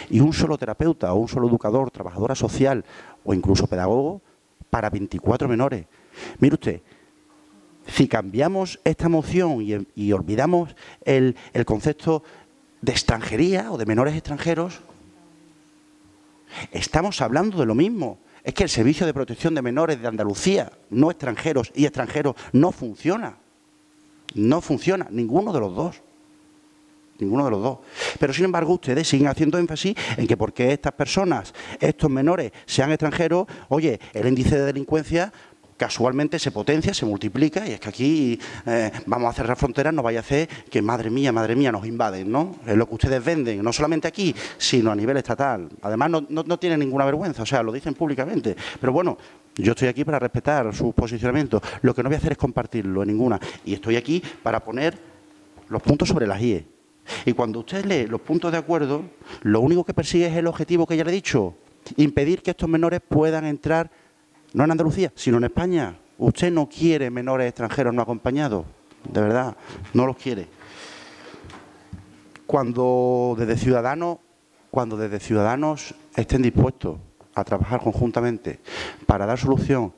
y un solo terapeuta o un solo educador, trabajadora social o incluso pedagogo para 24 menores. Mire usted, si cambiamos esta moción y olvidamos el concepto de extranjería o de menores extranjeros, estamos hablando de lo mismo. Es que el servicio de protección de menores de Andalucía, no extranjeros y extranjeros, no funciona. No funciona, ninguno de los dos. Ninguno de los dos. Pero, sin embargo, ustedes siguen haciendo énfasis en que porque estas personas, estos menores, sean extranjeros, oye, el índice de delincuencia casualmente se potencia, se multiplica, y es que aquí vamos a cerrar fronteras, no vaya a hacer que, madre mía, nos invaden, ¿no? Es lo que ustedes venden, no solamente aquí, sino a nivel estatal. Además, no tienen ninguna vergüenza, o sea, lo dicen públicamente. Pero bueno, yo estoy aquí para respetar sus posicionamientos. Lo que no voy a hacer es compartirlo en ninguna. Y estoy aquí para poner los puntos sobre las IE. Y cuando usted lee los puntos de acuerdo, lo único que persigue es el objetivo que ya le he dicho, impedir que estos menores puedan entrar no en Andalucía, sino en España. Usted no quiere menores extranjeros no acompañados, de verdad, no los quiere. Cuando desde Ciudadanos estén dispuestos a trabajar conjuntamente para dar solución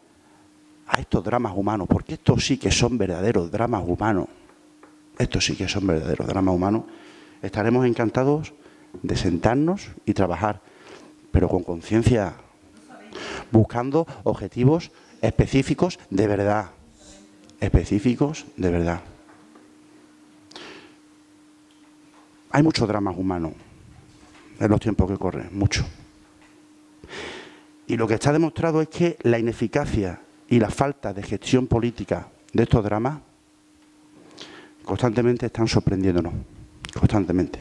a estos dramas humanos, porque estos sí que son verdaderos dramas humanos, estaremos encantados de sentarnos y trabajar, pero con conciencia, buscando objetivos específicos de verdad. Hay muchos dramas humanos en los tiempos que corren, mucho. Y lo que está demostrado es que la ineficacia y la falta de gestión política de estos dramas constantemente están sorprendiéndonos, constantemente.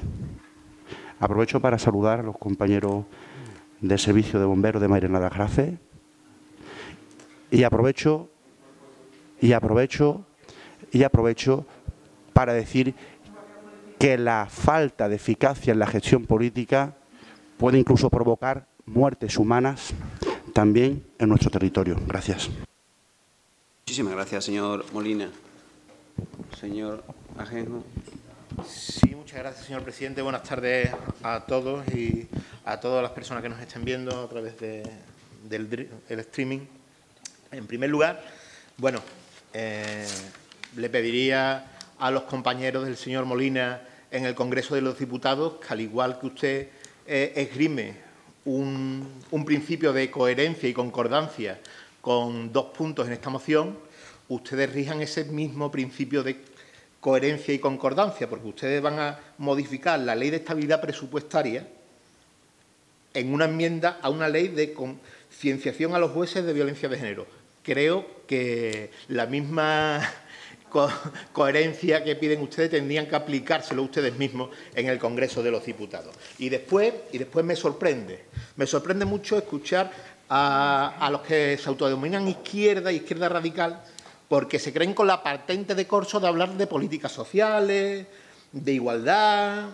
Aprovecho para saludar a los compañeros del Servicio de Bomberos de Mairena de Agrafe y aprovecho para decir que la falta de eficacia en la gestión política puede incluso provocar muertes humanas también en nuestro territorio. Gracias. Muchísimas gracias, señor Molina. Señor Ajenjo. Sí, muchas gracias, señor presidente. Buenas tardes a todos y a todas las personas que nos estén viendo a través del streaming. En primer lugar, bueno, le pediría a los compañeros del señor Molina en el Congreso de los Diputados que, al igual que usted esgrime un principio de coherencia y concordancia con 2 puntos en esta moción, ustedes rijan ese mismo principio de coherencia y concordancia, porque ustedes van a modificar la Ley de Estabilidad Presupuestaria en una enmienda a una ley de concienciación a los jueces de violencia de género. Creo que la misma coherencia que piden ustedes tendrían que aplicárselo ustedes mismos en el Congreso de los Diputados. Y después me sorprende mucho escuchar a los que se autodenominan izquierda radical, porque se creen con la patente de corso de hablar de políticas sociales, de igualdad,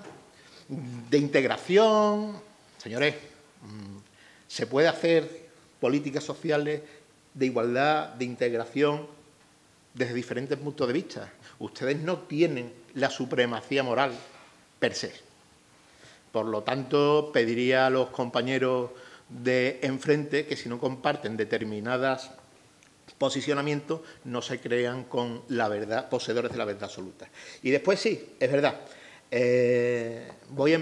de integración. Señores, se puede hacer políticas sociales de igualdad, de integración, desde diferentes puntos de vista. Ustedes no tienen la supremacía moral per se. Por lo tanto, pediría a los compañeros de enfrente que si no comparten determinados posicionamientos, no se crean con la verdad, poseedores de la verdad absoluta. Y después sí, es verdad, voy a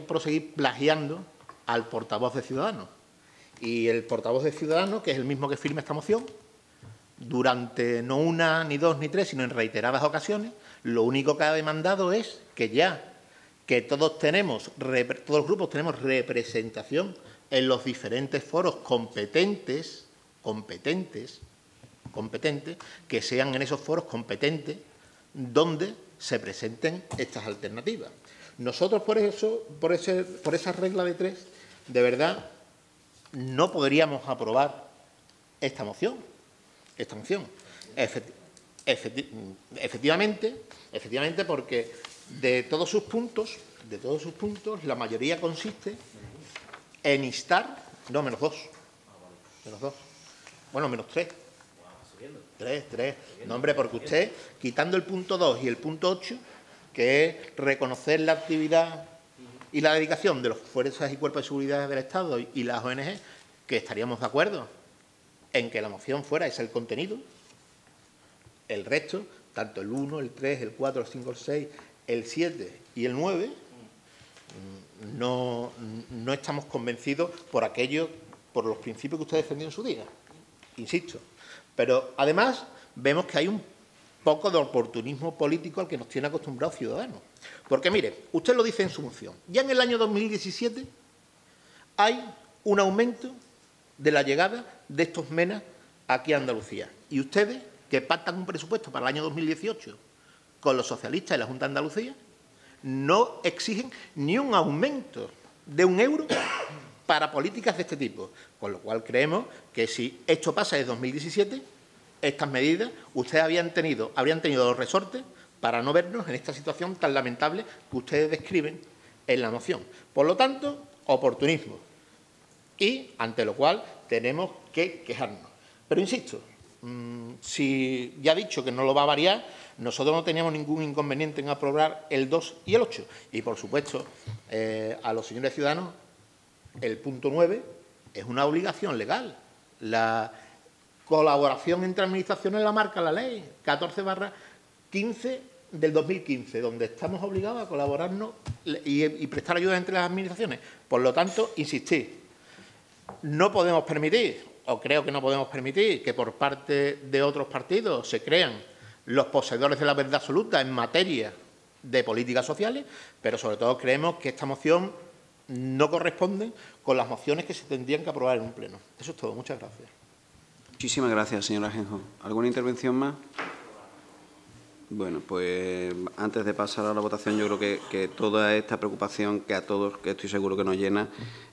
proseguir plagiando al portavoz de Ciudadanos. Y el portavoz de Ciudadanos, que es el mismo que firma esta moción, durante no una, ni dos, ni tres, sino en reiteradas ocasiones, lo único que ha demandado es que ya que todos los grupos tenemos representación en los diferentes foros competentes, que sean en esos foros competentes donde se presenten estas alternativas. Nosotros, por esa regla de tres, de verdad, no podríamos aprobar esta moción. Efectivamente, porque de todos sus puntos, la mayoría consiste en instar, no, menos dos, bueno, menos tres. Tres. No, hombre, porque usted, quitando el punto 2 y el punto 8, que es reconocer la actividad y la dedicación de las fuerzas y cuerpos de seguridad del Estado y las ONG, que estaríamos de acuerdo en que la moción fuera ese el contenido, el resto, tanto el 1, el 3, el 4, el 5, el 6, el 7 y el 9, no estamos convencidos por los principios que usted defendió en su día, insisto. Pero, además, vemos que hay un poco de oportunismo político al que nos tiene acostumbrados Ciudadanos. Porque, mire, usted lo dice en su moción, ya en el año 2017 hay un aumento de la llegada de estos MENA aquí a Andalucía. Y ustedes, que pactan un presupuesto para el año 2018 con los socialistas y la Junta de Andalucía, no exigen ni un aumento de €1 para políticas de este tipo. Con lo cual creemos que si esto pasa desde 2017, estas medidas ustedes habrían tenido los resortes para no vernos en esta situación tan lamentable que ustedes describen en la moción. Por lo tanto, oportunismo. Y ante lo cual tenemos que quejarnos. Pero insisto, si ya ha dicho que no lo va a variar, nosotros no teníamos ningún inconveniente en aprobar el 2 y el 8. Y, por supuesto, a los señores ciudadanos, el punto 9 es una obligación legal. La colaboración entre administraciones la marca la ley 14/15 del 2015, donde estamos obligados a colaborarnos y prestar ayuda entre las administraciones. Por lo tanto, insistir, no podemos permitir, o creo que no podemos permitir, que por parte de otros partidos se crean los poseedores de la verdad absoluta en materia de políticas sociales, pero sobre todo creemos que esta moción no corresponde con las mociones que se tendrían que aprobar en un pleno. Eso es todo. Muchas gracias. Muchísimas gracias, señora Ajenjo. ¿Alguna intervención más? Bueno, pues antes de pasar a la votación, yo creo que toda esta preocupación que a todos, que estoy seguro que nos llena,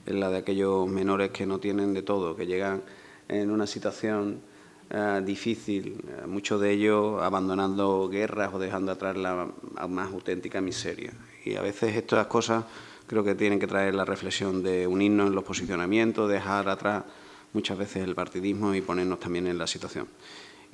es la de aquellos menores que no tienen de todo, que llegan en una situación difícil, muchos de ellos abandonando guerras o dejando atrás la más auténtica miseria. Y a veces estas cosas creo que tienen que traer la reflexión de unirnos en los posicionamientos, dejar atrás muchas veces el partidismo y ponernos también en la situación.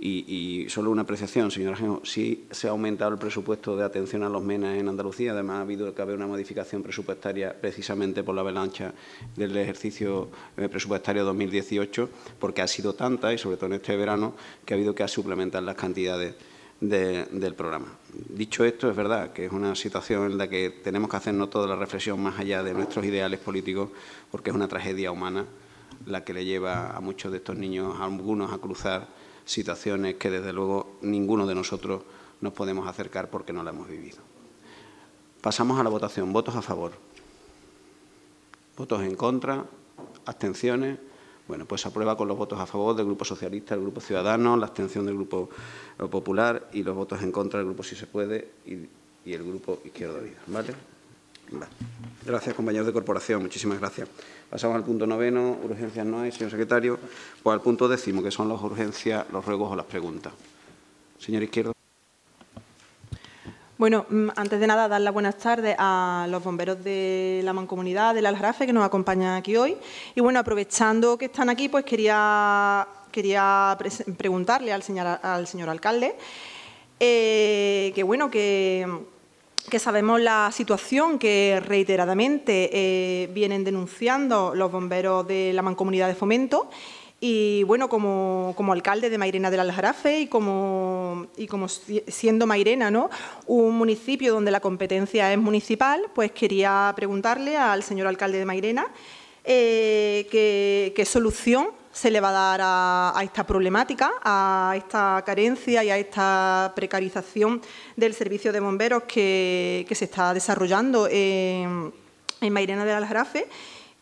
Y solo una apreciación, señora Ajenjo, sí se ha aumentado el presupuesto de atención a los MENA en Andalucía. Además, ha habido que haber una modificación presupuestaria precisamente por la avalancha del ejercicio presupuestario 2018, porque ha sido tanta, y sobre todo en este verano, que ha habido que suplementar las cantidades del programa. Dicho esto, es verdad que es una situación en la que tenemos que hacernos toda la reflexión más allá de nuestros ideales políticos, porque es una tragedia humana la que le lleva a muchos de estos niños, a algunos, a cruzar situaciones que, desde luego, ninguno de nosotros nos podemos acercar porque no la hemos vivido. Pasamos a la votación. ¿Votos a favor? ¿Votos en contra? ¿Abstenciones? Bueno, pues se aprueba con los votos a favor del Grupo Socialista, del Grupo Ciudadanos, la abstención del Grupo Popular y los votos en contra del Grupo Si se puede y el Grupo Izquierda Unida. ¿Vale? Vale. Gracias, compañeros de corporación. Muchísimas gracias. Pasamos al punto 9. Urgencias no hay, señor secretario. Pues al punto 10, que son las urgencias, los ruegos o las preguntas. Señor Izquierdo. Bueno, antes de nada, dar las buenas tardes a los bomberos de la Mancomunidad del Aljarafe que nos acompañan aquí hoy. Y bueno, aprovechando que están aquí, pues quería preguntarle al señor alcalde que sabemos la situación que reiteradamente vienen denunciando los bomberos de la Mancomunidad de Fomento. Y bueno, como alcalde de Mairena del Aljarafe y como siendo Mairena, ¿no?, un municipio donde la competencia es municipal, pues quería preguntarle al señor alcalde de Mairena qué solución se le va a dar a esta problemática, a esta carencia y a esta precarización del servicio de bomberos que se está desarrollando en Mairena del Aljarafe.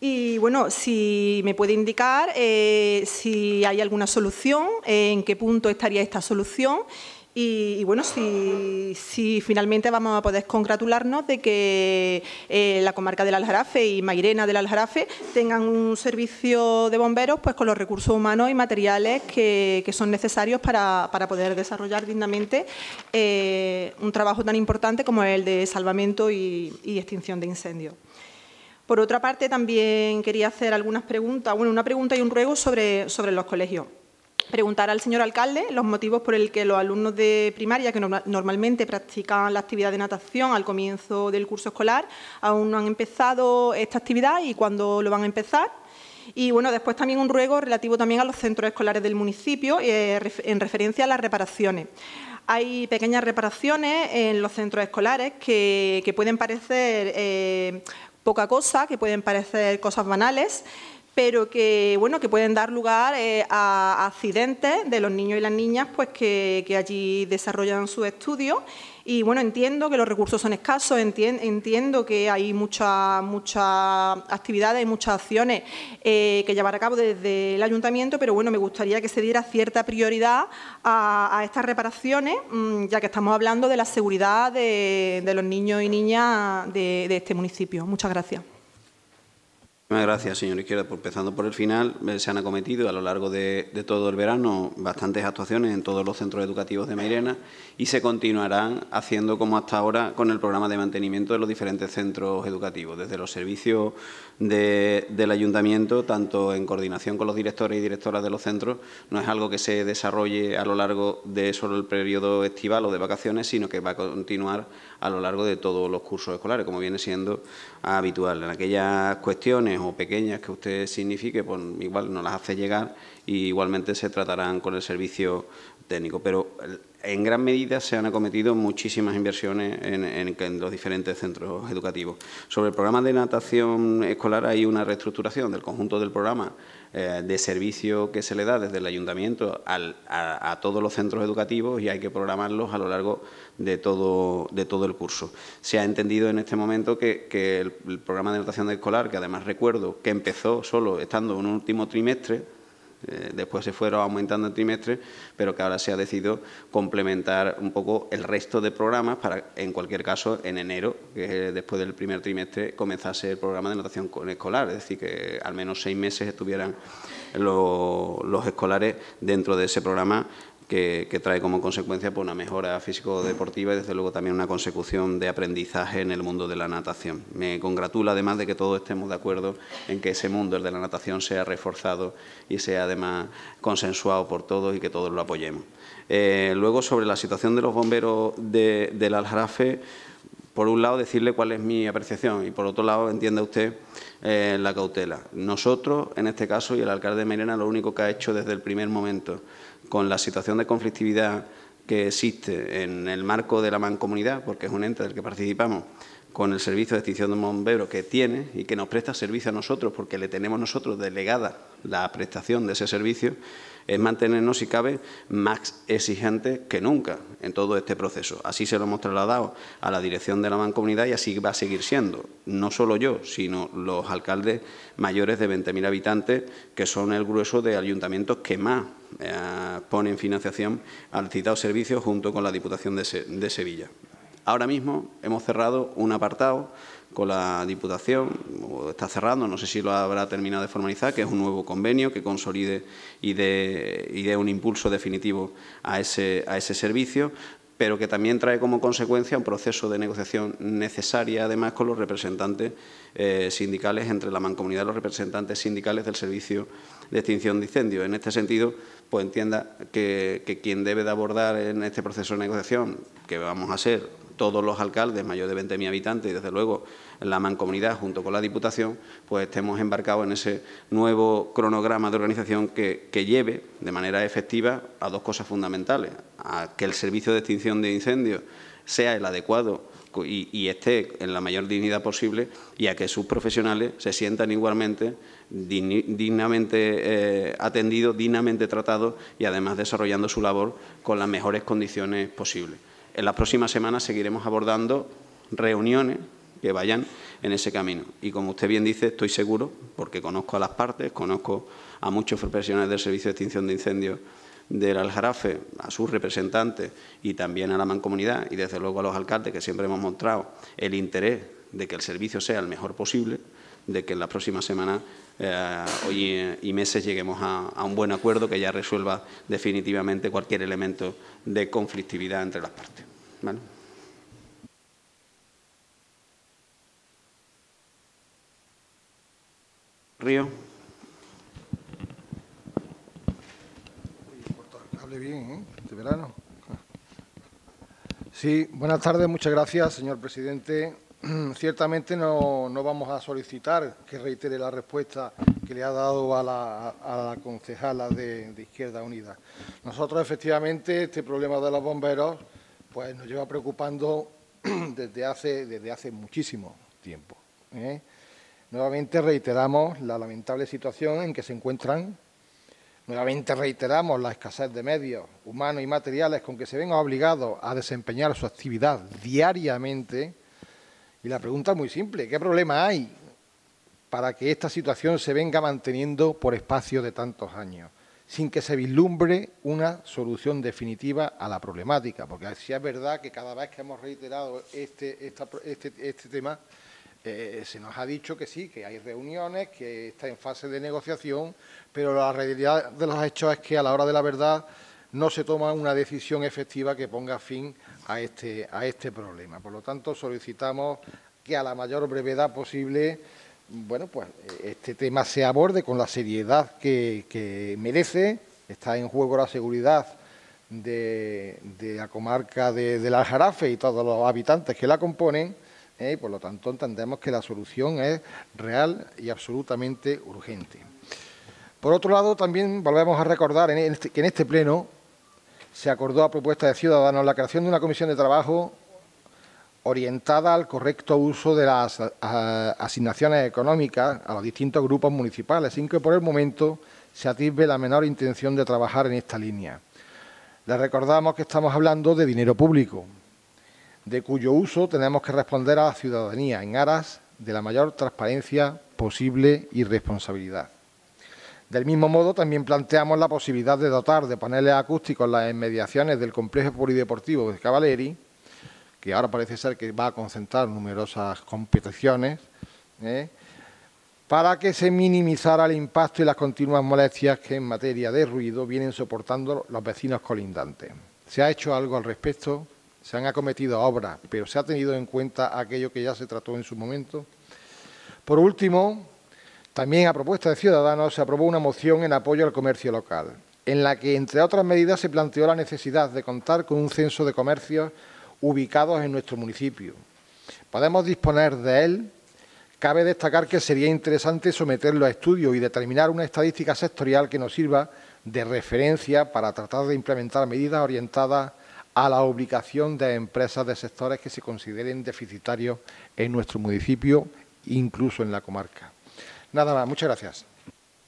Y, bueno, si me puede indicar si hay alguna solución, en qué punto estaría esta solución y bueno, si finalmente vamos a poder congratularnos de que la comarca del Aljarafe y Mairena del Aljarafe tengan un servicio de bomberos pues con los recursos humanos y materiales que son necesarios para poder desarrollar dignamente un trabajo tan importante como el de salvamento y extinción de incendios. Por otra parte, también quería hacer algunas preguntas, bueno, una pregunta y un ruego sobre los colegios. Preguntar al señor alcalde los motivos por el que los alumnos de primaria que normalmente practican la actividad de natación al comienzo del curso escolar aún no han empezado esta actividad y cuándo lo van a empezar. Y bueno, después también un ruego relativo también a los centros escolares del municipio en referencia a las reparaciones. Hay pequeñas reparaciones en los centros escolares que pueden parecer poca cosa, que pueden parecer cosas banales, pero que, bueno, que pueden dar lugar a accidentes de los niños y las niñas pues que allí desarrollan sus estudios. Y, bueno, entiendo que los recursos son escasos, entiendo que hay muchas actividades y muchas acciones que llevar a cabo desde el ayuntamiento, pero, bueno, me gustaría que se diera cierta prioridad a estas reparaciones, ya que estamos hablando de la seguridad de los niños y niñas de este municipio. Muchas gracias. Muchas gracias, señor Izquierda. Empezando por el final, se han acometido a lo largo de todo el verano bastantes actuaciones en todos los centros educativos de Mairena y se continuarán haciendo como hasta ahora con el programa de mantenimiento de los diferentes centros educativos, desde los servicios del ayuntamiento, tanto en coordinación con los directores y directoras de los centros. No es algo que se desarrolle a lo largo de solo el periodo estival o de vacaciones, sino que va a continuar a lo largo de todos los cursos escolares, como viene siendo habitual. En aquellas cuestiones o pequeñas que usted signifique, pues igual nos las hace llegar y igualmente se tratarán con el servicio técnico. Pero en gran medida se han acometido muchísimas inversiones en los diferentes centros educativos. Sobre el programa de natación escolar hay una reestructuración del conjunto del programa de servicio que se le da desde el ayuntamiento a todos los centros educativos y hay que programarlos a lo largo de todo el curso. Se ha entendido en este momento que el programa de natación escolar, que además recuerdo que empezó solo estando en un último trimestre, después se fueron aumentando el trimestre, pero que ahora se ha decidido complementar un poco el resto de programas para, en cualquier caso, en enero, que es después del primer trimestre, comenzase el programa de natación escolar, es decir, que al menos 6 meses estuvieran los escolares dentro de ese programa que trae como consecuencia pues, una mejora físico-deportiva y, desde luego, también una consecución de aprendizaje en el mundo de la natación. Me congratula, además, de que todos estemos de acuerdo en que ese mundo, el de la natación, sea reforzado y sea, además, consensuado por todos y que todos lo apoyemos. Luego, sobre la situación de los bomberos del Aljarafe, por un lado, decirle cuál es mi apreciación y, por otro lado, entienda usted la cautela. Nosotros, en este caso, y el alcalde de Mairena, lo único que ha hecho desde el primer momento, con la situación de conflictividad que existe en el marco de la Mancomunidad, porque es un ente del que participamos, con el servicio de extinción de bomberos que tiene y que nos presta servicio a nosotros, porque le tenemos nosotros delegada la prestación de ese servicio, es mantenernos, si cabe, más exigentes que nunca en todo este proceso. Así se lo hemos trasladado a la dirección de la Mancomunidad y así va a seguir siendo. No solo yo, sino los alcaldes mayores de 20.000 habitantes, que son el grueso de ayuntamientos que más ponen financiación al citado servicio junto con la Diputación de Sevilla. Ahora mismo hemos cerrado un apartado con la Diputación, o está cerrando, no sé si lo habrá terminado de formalizar, que es un nuevo convenio que consolide y dé un impulso definitivo a ese servicio, pero que también trae como consecuencia un proceso de negociación necesaria, además, con los representantes sindicales, entre la Mancomunidad y los representantes sindicales del Servicio de Extinción de Incendios. En este sentido, pues entienda que quien debe de abordar en este proceso de negociación, que vamos a ser todos los alcaldes mayores de 20.000 habitantes y, desde luego, la Mancomunidad junto con la Diputación, pues estemos embarcados en ese nuevo cronograma de organización que lleve de manera efectiva a dos cosas fundamentales: a que el servicio de extinción de incendios sea el adecuado y esté en la mayor dignidad posible, y a que sus profesionales se sientan igualmente dignamente atendidos, dignamente tratados y, además, desarrollando su labor con las mejores condiciones posibles. En las próximas semanas seguiremos abordando reuniones que vayan en ese camino. Y, como usted bien dice, estoy seguro, porque conozco a las partes, conozco a muchos profesionales del Servicio de Extinción de Incendios del Aljarafe, a sus representantes y también a la Mancomunidad y, desde luego, a los alcaldes, que siempre hemos mostrado el interés de que el servicio sea el mejor posible, de que en las próximas semanas y meses lleguemos a un buen acuerdo que ya resuelva definitivamente cualquier elemento de conflictividad entre las partes. ¿Vale? Río. Hable bien, este verano. Sí, buenas tardes, muchas gracias, señor presidente. Ciertamente no vamos a solicitar que reitere la respuesta que le ha dado a la concejala de Izquierda Unida. Nosotros, efectivamente, este problema de los bomberos pues nos lleva preocupando desde hace muchísimo tiempo. Nuevamente reiteramos la lamentable situación en que se encuentran. Nuevamente reiteramos la escasez de medios humanos y materiales con que se ven obligados a desempeñar su actividad diariamente. Y la pregunta es muy simple: ¿qué problema hay para que esta situación se venga manteniendo por espacio de tantos años, sin que se vislumbre una solución definitiva a la problemática? Porque sí es verdad que cada vez que hemos reiterado este tema, se nos ha dicho que sí, que hay reuniones, que está en fase de negociación, pero la realidad de los hechos es que a la hora de la verdad no se toma una decisión efectiva que ponga fin a este problema. Por lo tanto, solicitamos que a la mayor brevedad posible, bueno, pues este tema se aborde con la seriedad que merece. Está en juego la seguridad de la comarca del Aljarafe y todos los habitantes que la componen, y por lo tanto entendemos que la solución es real y absolutamente urgente. Por otro lado, también volvemos a recordar que en este pleno se acordó, a propuesta de Ciudadanos, la creación de una comisión de trabajo orientada al correcto uso de las asignaciones económicas a los distintos grupos municipales, sin que por el momento se atisbe la menor intención de trabajar en esta línea. Les recordamos que estamos hablando de dinero público, de cuyo uso tenemos que responder a la ciudadanía en aras de la mayor transparencia posible y responsabilidad. Del mismo modo, también planteamos la posibilidad de dotar de paneles acústicos las inmediaciones del complejo polideportivo de Cavaleri, que ahora parece ser que va a concentrar numerosas competiciones, para que se minimizara el impacto y las continuas molestias que en materia de ruido vienen soportando los vecinos colindantes. ¿Se ha hecho algo al respecto? ¿Se han acometido obras, pero se ha tenido en cuenta aquello que ya se trató en su momento? Por último, también a propuesta de Ciudadanos se aprobó una moción en apoyo al comercio local, en la que, entre otras medidas, se planteó la necesidad de contar con un censo de comercios ubicados en nuestro municipio. Podemos disponer de él. Cabe destacar que sería interesante someterlo a estudio y determinar una estadística sectorial que nos sirva de referencia para tratar de implementar medidas orientadas a la ubicación de empresas de sectores que se consideren deficitarios en nuestro municipio, incluso en la comarca. Nada más, muchas gracias.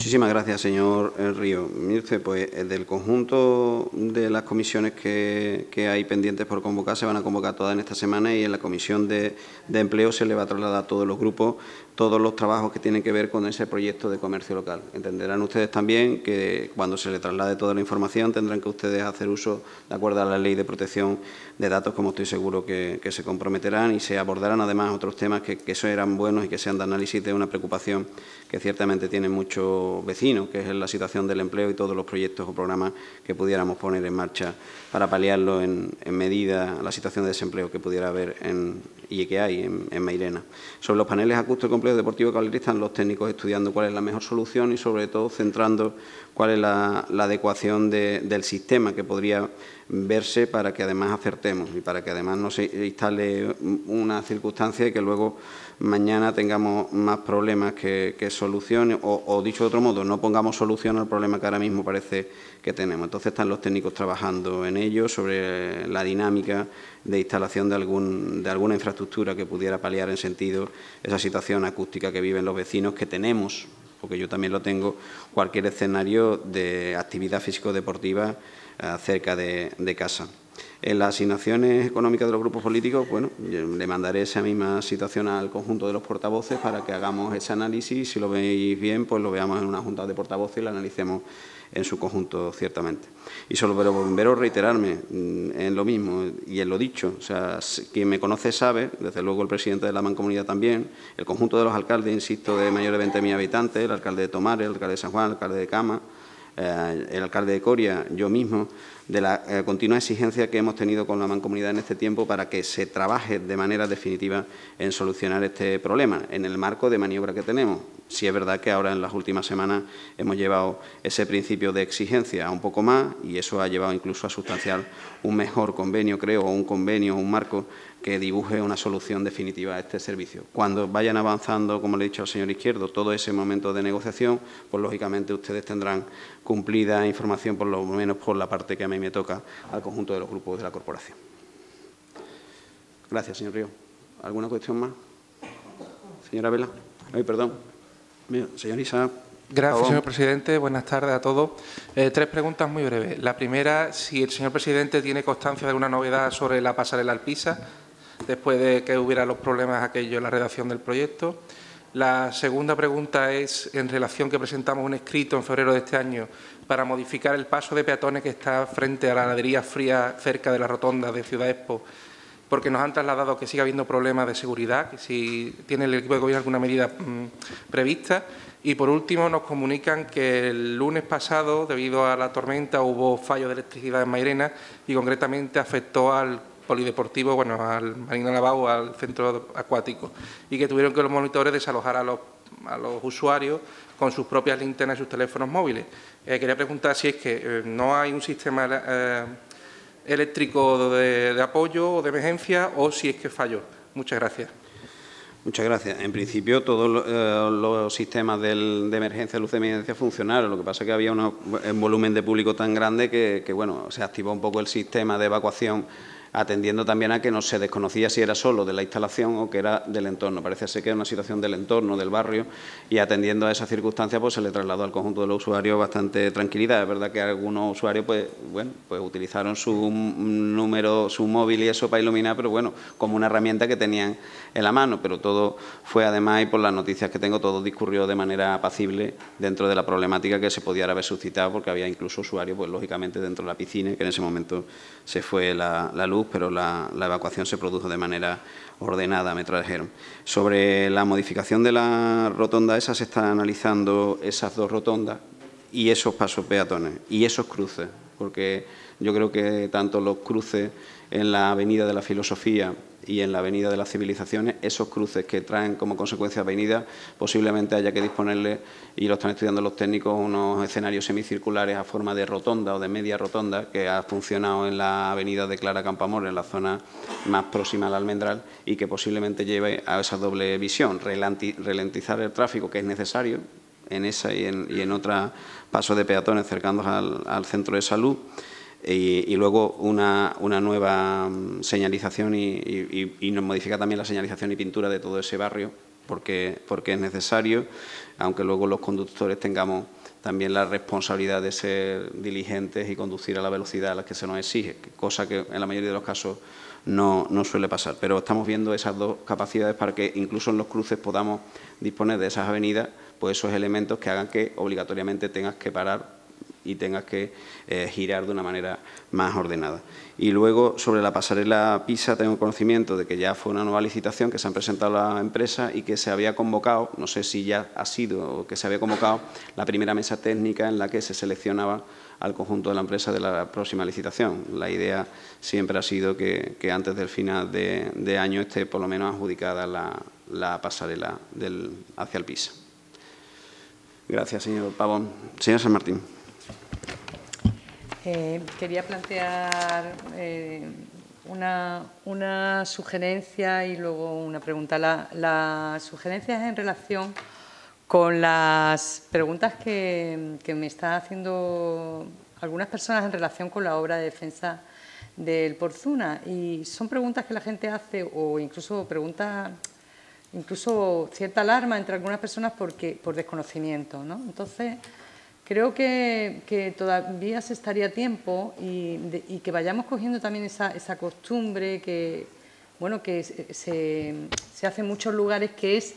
Muchísimas gracias, señor Río. Mire usted, pues del conjunto de las comisiones que hay pendientes por convocar, se van a convocar todas en esta semana y en la comisión de empleo se le va a trasladar a todos los grupos todos los trabajos que tienen que ver con ese proyecto de comercio local. Entenderán ustedes también que cuando se le traslade toda la información tendrán que ustedes hacer uso de acuerdo a la Ley de Protección de Datos, como estoy seguro que se comprometerán, y se abordarán además otros temas que eso eran buenos y que sean de análisis de una preocupación que ciertamente tienen muchos vecinos, que es la situación del empleo y todos los proyectos o programas que pudiéramos poner en marcha para paliarlo en medida a la situación de desempleo que pudiera haber y que hay en Mairena. Sobre los paneles acústicos de complejo deportivo caballería están los técnicos estudiando cuál es la mejor solución y, sobre todo, centrando cuál es la adecuación del sistema que podría verse para que además acertemos y para que además no se instale una circunstancia y que luego mañana tengamos más problemas que soluciones o, dicho de otro modo, no pongamos solución al problema que ahora mismo parece que tenemos. Entonces están los técnicos trabajando en ello sobre la dinámica de instalación de alguna infraestructura que pudiera paliar en sentido esa situación acústica que viven los vecinos, que tenemos, porque yo también lo tengo, cualquier escenario de actividad físico-deportiva cerca de casa. En las asignaciones económicas de los grupos políticos, bueno, le mandaré esa misma situación al conjunto de los portavoces para que hagamos ese análisis. Si lo veis bien, pues lo veamos en una junta de portavoces y lo analicemos en su conjunto, ciertamente. Y solo pero volver a reiterarme en lo mismo y en lo dicho. O sea, quien me conoce sabe, desde luego el presidente de la Mancomunidad también, el conjunto de los alcaldes, insisto, de mayor de 20.000 habitantes, el alcalde de Tomares, el alcalde de San Juan, el alcalde de Cama, el alcalde de Coria, yo mismo, de la continua exigencia que hemos tenido con la Mancomunidad en este tiempo para que se trabaje de manera definitiva en solucionar este problema, en el marco de maniobra que tenemos. Sí es verdad que ahora en las últimas semanas hemos llevado ese principio de exigencia a un poco más y eso ha llevado incluso a sustanciar un mejor convenio, creo, o un convenio, un marco que dibuje una solución definitiva a este servicio. Cuando vayan avanzando, como le he dicho al señor Izquierdo, todo ese momento de negociación, pues lógicamente ustedes tendrán cumplida información, por lo menos por la parte que a mí me toca, al conjunto de los grupos de la corporación. Gracias, señor Río. ¿Alguna cuestión más? Señora Vela. Ay, perdón. Mira, señor Isa. Gracias, señor presidente. Buenas tardes a todos. Tres preguntas muy breves. La primera, si el señor presidente tiene constancia de alguna novedad sobre la pasarela Alpisa, después de que hubiera los problemas aquellos en la redacción del proyecto. La segunda pregunta es en relación que presentamos un escrito en febrero de este año para modificar el paso de peatones que está frente a la heladería fría cerca de la rotonda de Ciudad Expo, porque nos han trasladado que sigue habiendo problemas de seguridad, que si tiene el equipo de gobierno alguna medida prevista. Y, por último, nos comunican que el lunes pasado, debido a la tormenta, hubo fallo de electricidad en Mairena y, concretamente, afectó al polideportivo, bueno, al Marina Lavao, al centro acuático, y que tuvieron que los monitores desalojar a los usuarios con sus propias linternas y sus teléfonos móviles. Quería preguntar si es que no hay un sistema eléctrico de apoyo o de emergencia o si es que falló. Muchas gracias. Muchas gracias. En principio, todos los sistemas de emergencia, luz de emergencia funcionaron. Lo que pasa es que había un volumen de público tan grande que bueno, se activó un poco el sistema de evacuación, atendiendo también a que no se desconocía si era solo de la instalación o que era del entorno. Parece ser que era una situación del entorno, del barrio, y atendiendo a esa circunstancia pues se le trasladó al conjunto de los usuarios bastante tranquilidad. Es verdad que algunos usuarios pues utilizaron su número, su móvil y eso para iluminar, pero bueno, como una herramienta que tenían en la mano. Pero todo fue, además, y por las noticias que tengo, todo discurrió de manera apacible dentro de la problemática que se pudiera haber suscitado, porque había incluso usuarios, pues lógicamente, dentro de la piscina, que en ese momento se fue la luz, pero la evacuación se produjo de manera ordenada, me trajeron. Sobre la modificación de la rotonda esa, se están analizando esas dos rotondas y esos pasos peatones y esos cruces, porque yo creo que tanto los cruces en la Avenida de la Filosofía y en la Avenida de las Civilizaciones, esos cruces que traen como consecuencia avenida, posiblemente haya que disponerle, y lo están estudiando los técnicos, unos escenarios semicirculares a forma de rotonda o de media rotonda, que ha funcionado en la Avenida de Clara Campoamor, en la zona más próxima al Almendral, y que posiblemente lleve a esa doble visión, ralentizar el tráfico, que es necesario en esa y en otros pasos de peatones cercanos al centro de salud, y luego una nueva señalización y nos modifica también la señalización y pintura de todo ese barrio porque es necesario, aunque luego los conductores tengamos también la responsabilidad de ser diligentes y conducir a la velocidad a la que se nos exige, cosa que en la mayoría de los casos no suele pasar. Pero estamos viendo esas dos capacidades para que incluso en los cruces podamos disponer de esas avenidas, pues esos elementos que hagan que obligatoriamente tengas que parar y tengas que girar de una manera más ordenada. Y luego, sobre la pasarela Pisa, tengo conocimiento de que ya fue una nueva licitación que se han presentado a la empresa y que se había convocado, no sé si ya ha sido o que se había convocado, la primera mesa técnica en la que se seleccionaba al conjunto de la empresa de la próxima licitación. La idea siempre ha sido que antes del final de año esté por lo menos adjudicada la pasarela hacia el Pisa. Gracias, señor Pavón. Señor San Martín. Quería plantear una sugerencia y luego una pregunta. La sugerencia es en relación con las preguntas que me están haciendo algunas personas en relación con la obra de defensa del Porzuna. Y son preguntas que la gente hace o incluso preguntas, incluso cierta alarma entre algunas personas por desconocimiento, ¿no? Entonces, creo que todavía se estaría a tiempo y que vayamos cogiendo también esa costumbre que se hace en muchos lugares, que es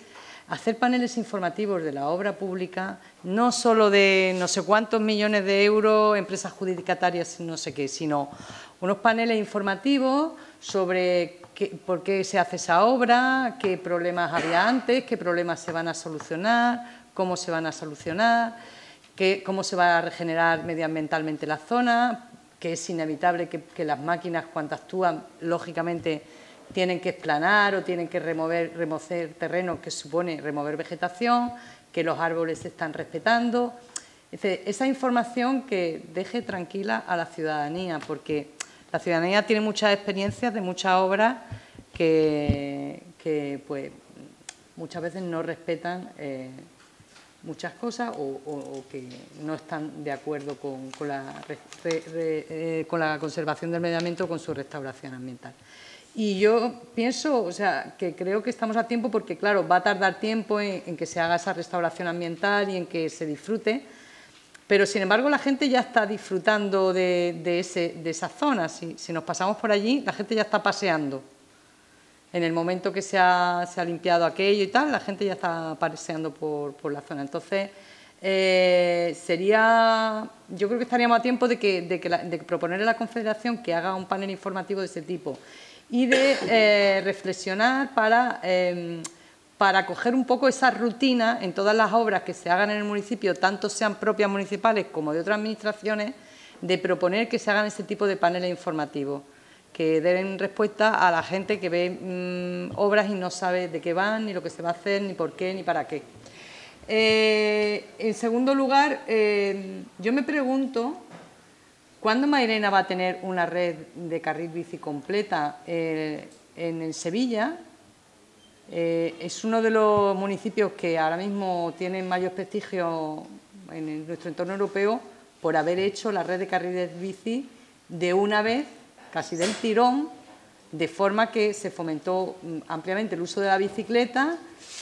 hacer paneles informativos de la obra pública, no solo de no sé cuántos millones de euros, empresas adjudicatarias, no sé qué, sino unos paneles informativos sobre por qué se hace esa obra, qué problemas había antes, qué problemas se van a solucionar, cómo se van a solucionar, cómo se va a regenerar medioambientalmente la zona, que es inevitable que las máquinas, cuando actúan, lógicamente tienen que esplanar o tienen que remover terreno, que supone remover vegetación, que los árboles se están respetando. Esa información que deje tranquila a la ciudadanía, porque la ciudadanía tiene muchas experiencias de muchas obras que pues, muchas veces no respetan muchas cosas o que no están de acuerdo con la conservación del medio ambiente o con su restauración ambiental. Y yo pienso, o sea, que creo que estamos a tiempo porque, claro, va a tardar tiempo en que se haga esa restauración ambiental y en que se disfrute, pero, sin embargo, la gente ya está disfrutando de esa zona. Si nos pasamos por allí, la gente ya está paseando. En el momento que se ha limpiado aquello y tal, la gente ya está paseando por la zona. Entonces, yo creo que estaríamos a tiempo de proponerle a la Confederación que haga un panel informativo de ese tipo y de reflexionar para coger un poco esa rutina en todas las obras que se hagan en el municipio, tanto sean propias municipales como de otras administraciones, de proponer que se hagan ese tipo de paneles informativos, que den respuesta a la gente que ve obras y no sabe de qué van, ni lo que se va a hacer, ni por qué, ni para qué. En segundo lugar, yo me pregunto ¿cuándo Mairena va a tener una red de carril bici completa? En Sevilla es uno de los municipios que ahora mismo tienen mayor prestigio en nuestro entorno europeo por haber hecho la red de carriles bici de una vez, casi del tirón, de forma que se fomentó ampliamente el uso de la bicicleta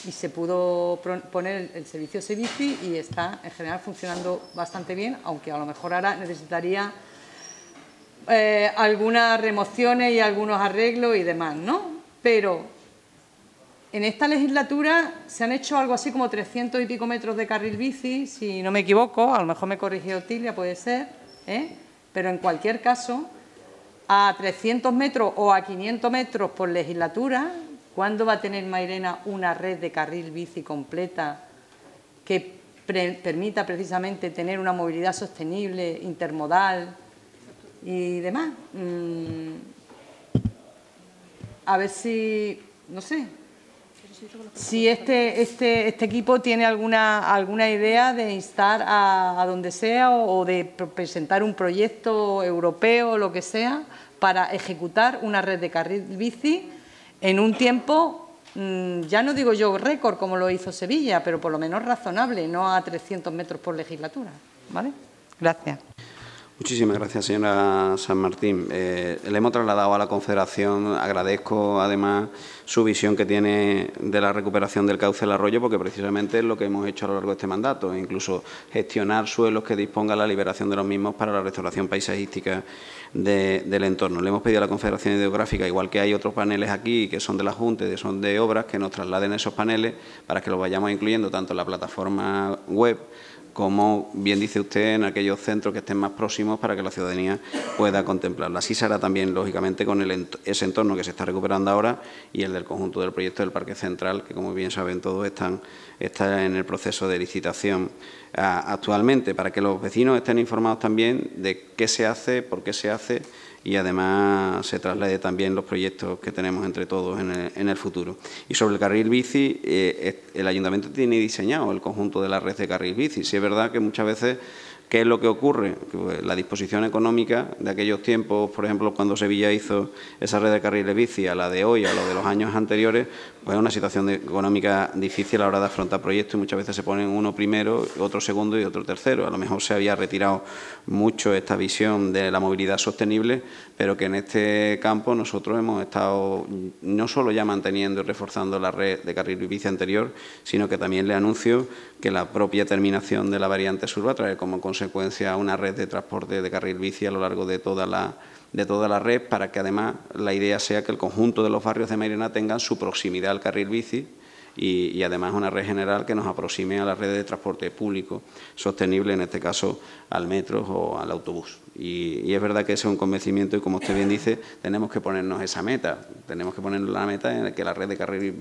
y se pudo poner el servicio Sebici y está en general funcionando bastante bien, aunque a lo mejor ahora necesitaría algunas remociones y algunos arreglos y demás, ¿no? Pero en esta legislatura se han hecho algo así como 300 y pico metros de carril bici, si no me equivoco, a lo mejor me corrigió Otilia, puede ser, pero en cualquier caso, a 300 metros o a 500 metros por legislatura, ¿cuándo va a tener Mairena una red de carril bici completa que permita precisamente tener una movilidad sostenible, intermodal y demás? A ver si, no sé, si este equipo tiene alguna idea de instar a donde sea o de presentar un proyecto europeo o lo que sea para ejecutar una red de carril bici en un tiempo, ya no digo yo récord como lo hizo Sevilla, pero por lo menos razonable, no a 300 metros por legislatura. ¿Vale? Gracias. Muchísimas gracias, señora San Martín. Le hemos trasladado a la Confederación, agradezco además su visión que tiene de la recuperación del cauce del arroyo, porque precisamente es lo que hemos hecho a lo largo de este mandato, incluso gestionar suelos que dispongan la liberación de los mismos para la restauración paisajística del entorno. Le hemos pedido a la Confederación Hidrográfica, igual que hay otros paneles aquí que son de la Junta, que son de obras, que nos trasladen esos paneles para que los vayamos incluyendo tanto en la plataforma web como, bien dice usted, en aquellos centros que estén más próximos para que la ciudadanía pueda contemplarlo. Así será también, lógicamente, con ese entorno que se está recuperando ahora y el del conjunto del proyecto del Parque Central, que, como bien saben todos, está en el proceso de licitación actualmente, para que los vecinos estén informados también de qué se hace, por qué se hace y, además, se traslade también los proyectos que tenemos entre todos en el futuro. Y sobre el carril bici, el Ayuntamiento tiene diseñado el conjunto de la red de carril bici. Sí es verdad que muchas veces, ¿qué es lo que ocurre? Pues la disposición económica de aquellos tiempos, por ejemplo, cuando Sevilla hizo esa red de carriles bici, a la de hoy, a la de los años anteriores, pues es una situación económica difícil a la hora de afrontar proyectos y muchas veces se ponen uno primero, otro segundo y otro tercero. A lo mejor se había retirado mucho esta visión de la movilidad sostenible, pero que en este campo nosotros hemos estado no solo ya manteniendo y reforzando la red de carril bici anterior, sino que también le anuncio que la propia terminación de la variante sur va a traer como consecuencia una red de transporte de carril bici a lo largo de toda la red, para que además la idea sea que el conjunto de los barrios de Mairena tengan su proximidad al carril bici y además una red general que nos aproxime a la red de transporte público sostenible, en este caso al metro o al autobús. Y es verdad que ese es un convencimiento y, como usted bien dice, tenemos que ponernos esa meta. Tenemos que ponernos la meta en que la red de carril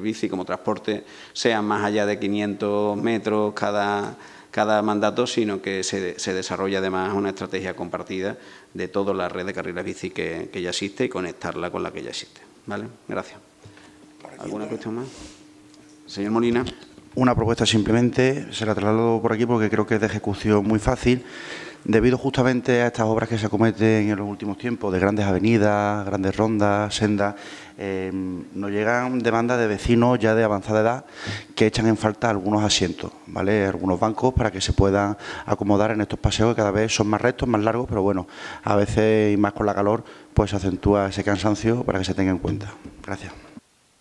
bici como transporte sea más allá de 500 metros cada mandato, sino que se desarrolle además una estrategia compartida de toda la red de carriles bici que ya existe y conectarla con la que ya existe. ¿Vale? Gracias. ¿Alguna cuestión más? Señor Molina. Una propuesta simplemente, se la traslado por aquí porque creo que es de ejecución muy fácil. Debido justamente a estas obras que se acometen en los últimos tiempos, de grandes avenidas, grandes rondas, sendas, nos llegan demandas de vecinos ya de avanzada edad que echan en falta algunos asientos, ¿vale? Algunos bancos para que se puedan acomodar en estos paseos que cada vez son más rectos, más largos, pero bueno, a veces y más con la calor, pues se acentúa ese cansancio para que se tenga en cuenta. Gracias.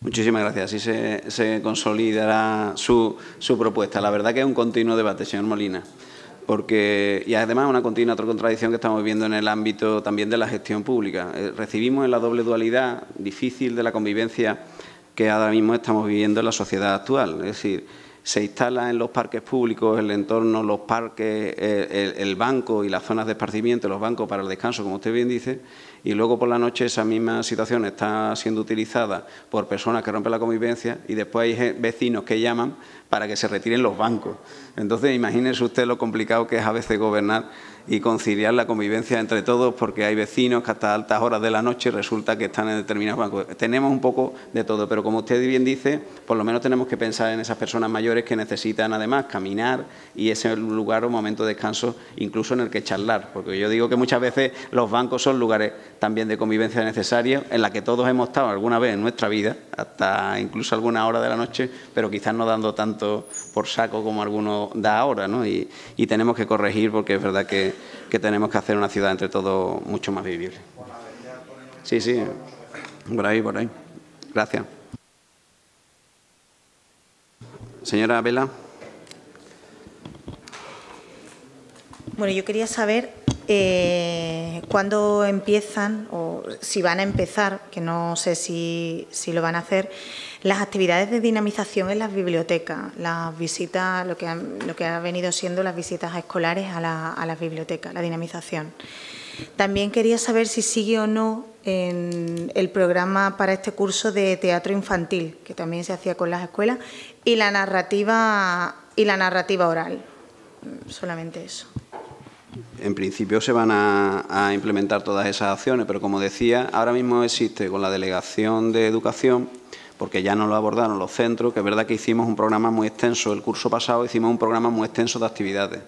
Muchísimas gracias. Así se consolidará su propuesta. La verdad que es un continuo debate, señor Molina, y además una continua otra contradicción que estamos viendo en el ámbito también de la gestión pública. Recibimos en la doble dualidad difícil de la convivencia que ahora mismo estamos viviendo en la sociedad actual. Es decir, se instala en los parques públicos, el entorno, los parques, el banco y las zonas de esparcimiento, los bancos para el descanso, como usted bien dice, y luego por la noche esa misma situación está siendo utilizada por personas que rompen la convivencia y después hay vecinos que llaman para que se retiren los bancos. Entonces, imagínese usted lo complicado que es a veces gobernar y conciliar la convivencia entre todos, porque hay vecinos que hasta altas horas de la noche resulta que están en determinados bancos. Tenemos un poco de todo, pero como usted bien dice, por lo menos tenemos que pensar en esas personas mayores que necesitan además caminar y ese lugar o momento de descanso incluso en el que charlar, porque yo digo que muchas veces los bancos son lugares también de convivencia necesarios en la que todos hemos estado alguna vez en nuestra vida, hasta incluso alguna hora de la noche, pero quizás no dando tanto por saco como alguno da ahora, ¿no? Y tenemos que corregir, porque es verdad que tenemos que hacer una ciudad entre todos mucho más vivible. Sí, sí, por ahí. Gracias. Señora Vela. Bueno, yo quería saber cuándo empiezan, o si van a empezar, que no sé si lo van a hacer, las actividades de dinamización en las bibliotecas, las visitas, lo que ha venido siendo las visitas escolares a las bibliotecas, la dinamización. También quería saber si sigue o no en el programa para este curso de teatro infantil, que también se hacía con las escuelas, y la narrativa oral. Solamente eso. En principio se van a implementar todas esas acciones, pero como decía, ahora mismo existe con la Delegación de Educación, porque ya nos lo abordaron los centros, que es verdad que hicimos un programa muy extenso. El curso pasado hicimos un programa muy extenso de actividades,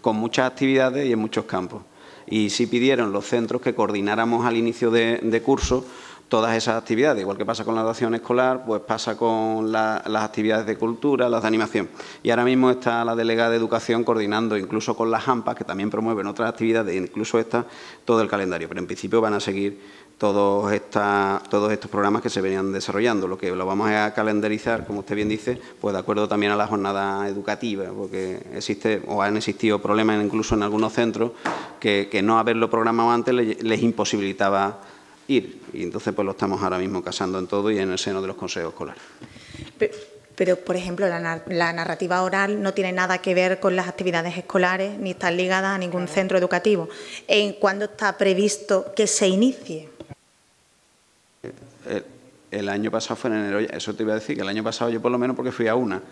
con muchas actividades y en muchos campos. Y sí pidieron los centros que coordináramos al inicio de curso todas esas actividades, igual que pasa con la educación escolar, pues pasa con las actividades de cultura, las de animación. Y ahora mismo está la delegada de Educación coordinando, incluso con las AMPA, que también promueven otras actividades, incluso todo el calendario. Pero en principio van a seguir todos estos programas que se venían desarrollando. Lo que lo vamos a calendarizar, como usted bien dice, pues de acuerdo también a la jornada educativa, porque han existido problemas incluso en algunos centros que no haberlo programado antes les imposibilitaba ir, y entonces pues lo estamos ahora mismo casando en todo y en el seno de los consejos escolares. Pero por ejemplo, la narrativa oral no tiene nada que ver con las actividades escolares ni está ligada a ningún centro educativo. ¿Cuándo está previsto que se inicie? El año pasado fue en enero, eso te iba a decir, que el año pasado yo por lo menos porque fui a una,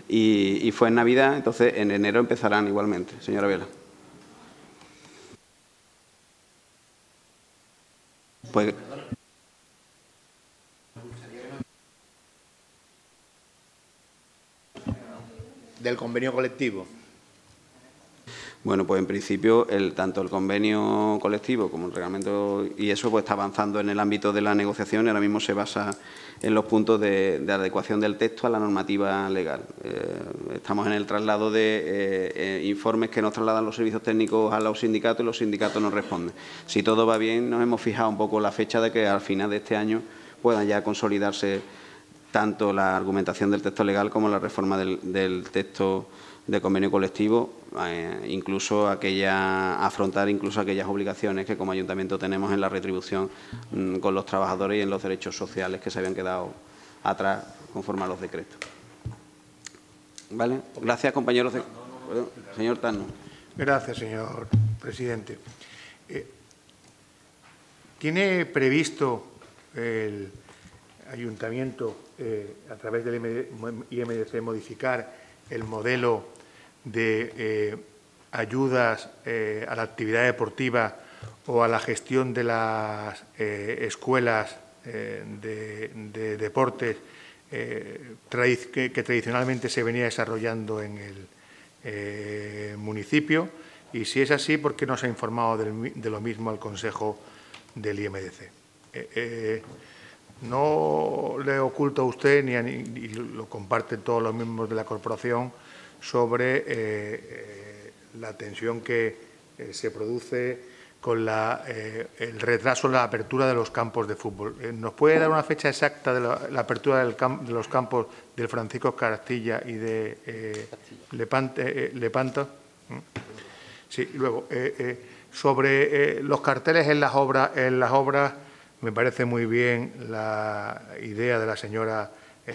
y fue en Navidad, entonces en enero empezarán igualmente, señora Vela. Pues, del convenio colectivo. Bueno, pues en principio tanto el convenio colectivo como el reglamento y eso pues está avanzando en el ámbito de la negociación y ahora mismo se basa en los puntos de adecuación del texto a la normativa legal. Estamos en el traslado de informes que nos trasladan los servicios técnicos a los sindicatos y los sindicatos nos responden. Si todo va bien, nos hemos fijado un poco la fecha de que al final de este año puedan ya consolidarse tanto la argumentación del texto legal como la reforma del texto de convenio colectivo, incluso afrontar aquellas obligaciones que como ayuntamiento tenemos en la retribución con los trabajadores y en los derechos sociales que se habían quedado atrás conforme a los decretos. ¿Vale? Gracias, compañeros. Señor Tano. Gracias, señor presidente. ¿Tiene previsto el ayuntamiento, a través del IMDC, modificar el modelo de ayudas a la actividad deportiva o a la gestión de las escuelas de deportes que tradicionalmente se venía desarrollando en el municipio? Y si es así, ¿por qué no se ha informado de lo mismo al Consejo del IMDC? No le oculto a usted, ni lo comparten todos los miembros de la corporación, sobre la tensión que se produce con el retraso en la apertura de los campos de fútbol. ¿Nos puede dar una fecha exacta de la apertura de los campos del Francisco Castilla y de Lepanto? Sí, luego, sobre los carteles en las obras, me parece muy bien la idea de la señora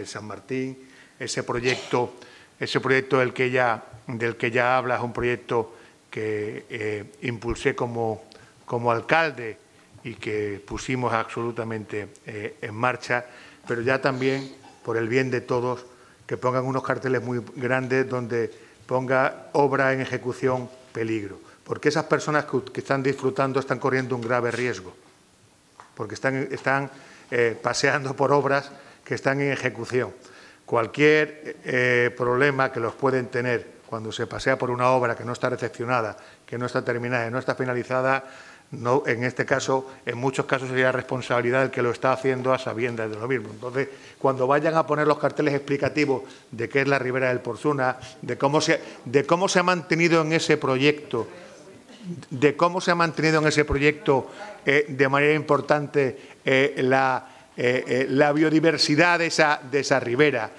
San Martín. Ese proyecto del que ya habla es un proyecto que impulsé como alcalde y que pusimos absolutamente en marcha, pero ya también, por el bien de todos, que pongan unos carteles muy grandes donde ponga obra en ejecución peligro, porque esas personas que están disfrutando están corriendo un grave riesgo, porque están paseando por obras que están en ejecución. Cualquier problema que los pueden tener cuando se pasea por una obra que no está recepcionada, que no está terminada y no está finalizada, no, en este caso, en muchos casos sería responsabilidad del que lo está haciendo a sabiendas de lo mismo. Entonces, cuando vayan a poner los carteles explicativos de qué es la Ribera del Porzuna, de cómo se ha mantenido en ese proyecto, de manera importante la biodiversidad de esa ribera,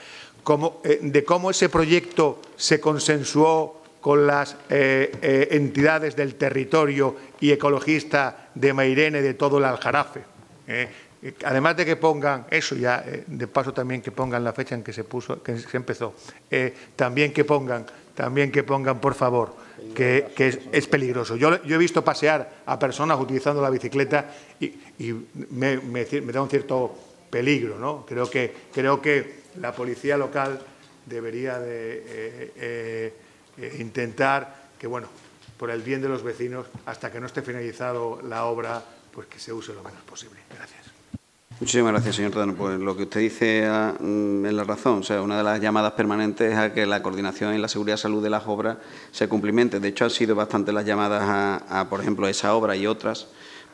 de cómo ese proyecto se consensuó con las entidades del territorio y ecologista de Mairena y de todo el Aljarafe. Además de que pongan eso, ya de paso también que pongan la fecha en que se empezó, también que pongan, por favor, que es peligroso. Yo he visto pasear a personas utilizando la bicicleta y me da un cierto peligro, ¿no? Creo que la policía local debería de intentar que, bueno, por el bien de los vecinos, hasta que no esté finalizado la obra, pues que se use lo menos posible. Gracias. Muchísimas gracias, señor Tano. Pues lo que usted dice es la razón. O sea, una de las llamadas permanentes es a que la coordinación y la seguridad y salud de las obras se cumplimente. De hecho, han sido bastantes las llamadas por ejemplo, a esa obra y otras,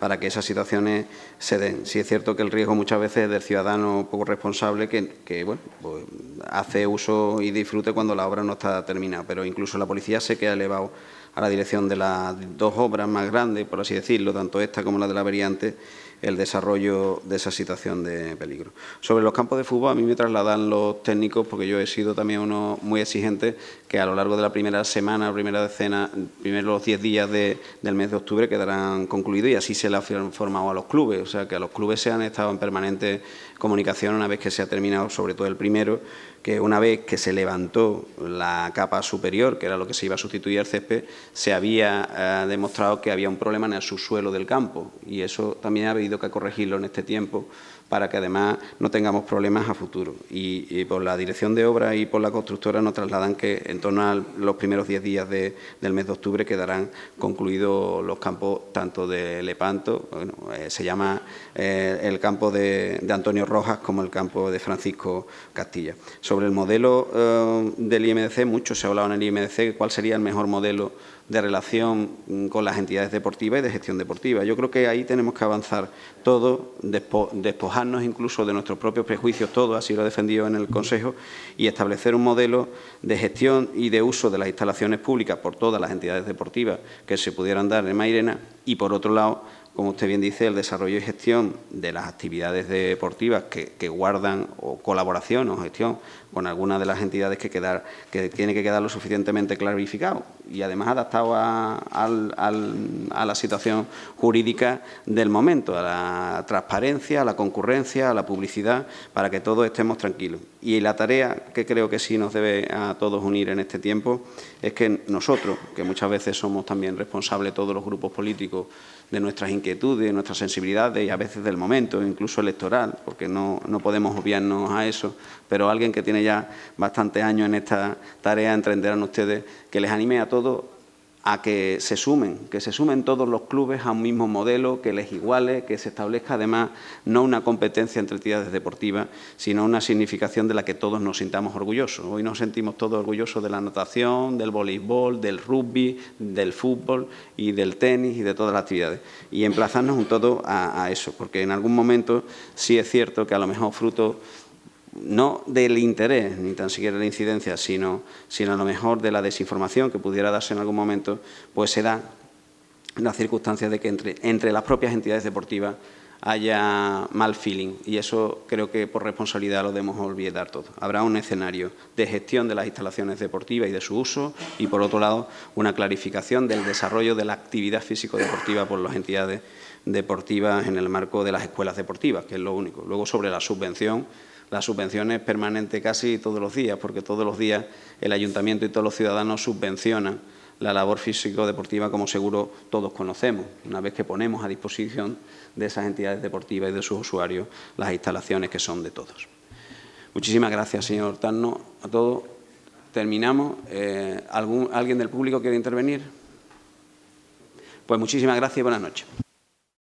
para que esas situaciones se den. Sí es cierto que el riesgo muchas veces es del ciudadano poco responsable que bueno, pues hace uso y disfrute cuando la obra no está terminada, pero incluso la policía sé que ha elevado a la dirección de las dos obras más grandes, por así decirlo, tanto esta como la de la Variante, el desarrollo de esa situación de peligro. Sobre los campos de fútbol, a mí me trasladan los técnicos, porque yo he sido también uno muy exigente, que a lo largo de la primera semana, primera decena, los 10 días del mes de octubre quedarán concluidos, y así se le ha informado a los clubes. O sea, que a los clubes se han estado en permanente comunicación una vez que se ha terminado, sobre todo el primero, que una vez que se levantó la capa superior, que era lo que se iba a sustituir al césped, se había demostrado que había un problema en el subsuelo del campo, y eso también ha habido que corregirlo en este tiempo para que además no tengamos problemas a futuro. Y por la dirección de obra y por la constructora nos trasladan que en torno a los primeros 10 días del mes de octubre quedarán concluidos los campos tanto de Lepanto, bueno, se llama el campo de Antonio Rojas, como el campo de Francisco Castilla. Sobre el modelo del IMDC, mucho se ha hablado en el IMDC, cuál sería el mejor modelo de relación con las entidades deportivas y de gestión deportiva. Yo creo que ahí tenemos que avanzar todo, despojarnos incluso de nuestros propios prejuicios, todo, así lo he defendido en el Consejo, y establecer un modelo de gestión y de uso de las instalaciones públicas por todas las entidades deportivas que se pudieran dar en Mairena, y por otro lado, como usted bien dice, el desarrollo y gestión de las actividades deportivas que guardan, o colaboración o gestión con algunas de las entidades que tiene que quedar lo suficientemente clarificado y además adaptado a la situación jurídica del momento, a la transparencia, a la concurrencia, a la publicidad, para que todos estemos tranquilos. Y la tarea que creo que sí nos debe a todos unir en este tiempo es que nosotros, que muchas veces somos también responsables todos los grupos políticos de nuestras inquietudes, de nuestras sensibilidades y a veces del momento, incluso electoral, porque no podemos obviarnos a eso, pero alguien que tiene ya bastantes años en esta tarea, entenderán ustedes, que les anime a todos a que se sumen todos los clubes a un mismo modelo, que les iguale, que se establezca además no una competencia entre entidades deportivas, sino una significación de la que todos nos sintamos orgullosos. Hoy nos sentimos todos orgullosos de la natación, del voleibol, del rugby, del fútbol y del tenis y de todas las actividades. Y emplazarnos un todo a eso, porque en algún momento sí es cierto que a lo mejor fruto no del interés, ni tan siquiera de la incidencia, sino a lo mejor de la desinformación que pudiera darse en algún momento, pues se da las circunstancias de que entre las propias entidades deportivas haya mal feeling, y eso creo que por responsabilidad lo debemos olvidar todo. Habrá un escenario de gestión de las instalaciones deportivas y de su uso, y por otro lado una clarificación del desarrollo de la actividad físico-deportiva por las entidades deportivas en el marco de las escuelas deportivas, que es lo único. Luego, sobre la subvención es permanente casi todos los días, porque todos los días el Ayuntamiento y todos los ciudadanos subvencionan la labor físico-deportiva, como seguro todos conocemos, una vez que ponemos a disposición de esas entidades deportivas y de sus usuarios las instalaciones que son de todos. Muchísimas gracias, señor Tarno, a todos. Terminamos. ¿Alguien del público quiere intervenir? Pues muchísimas gracias y buenas noches.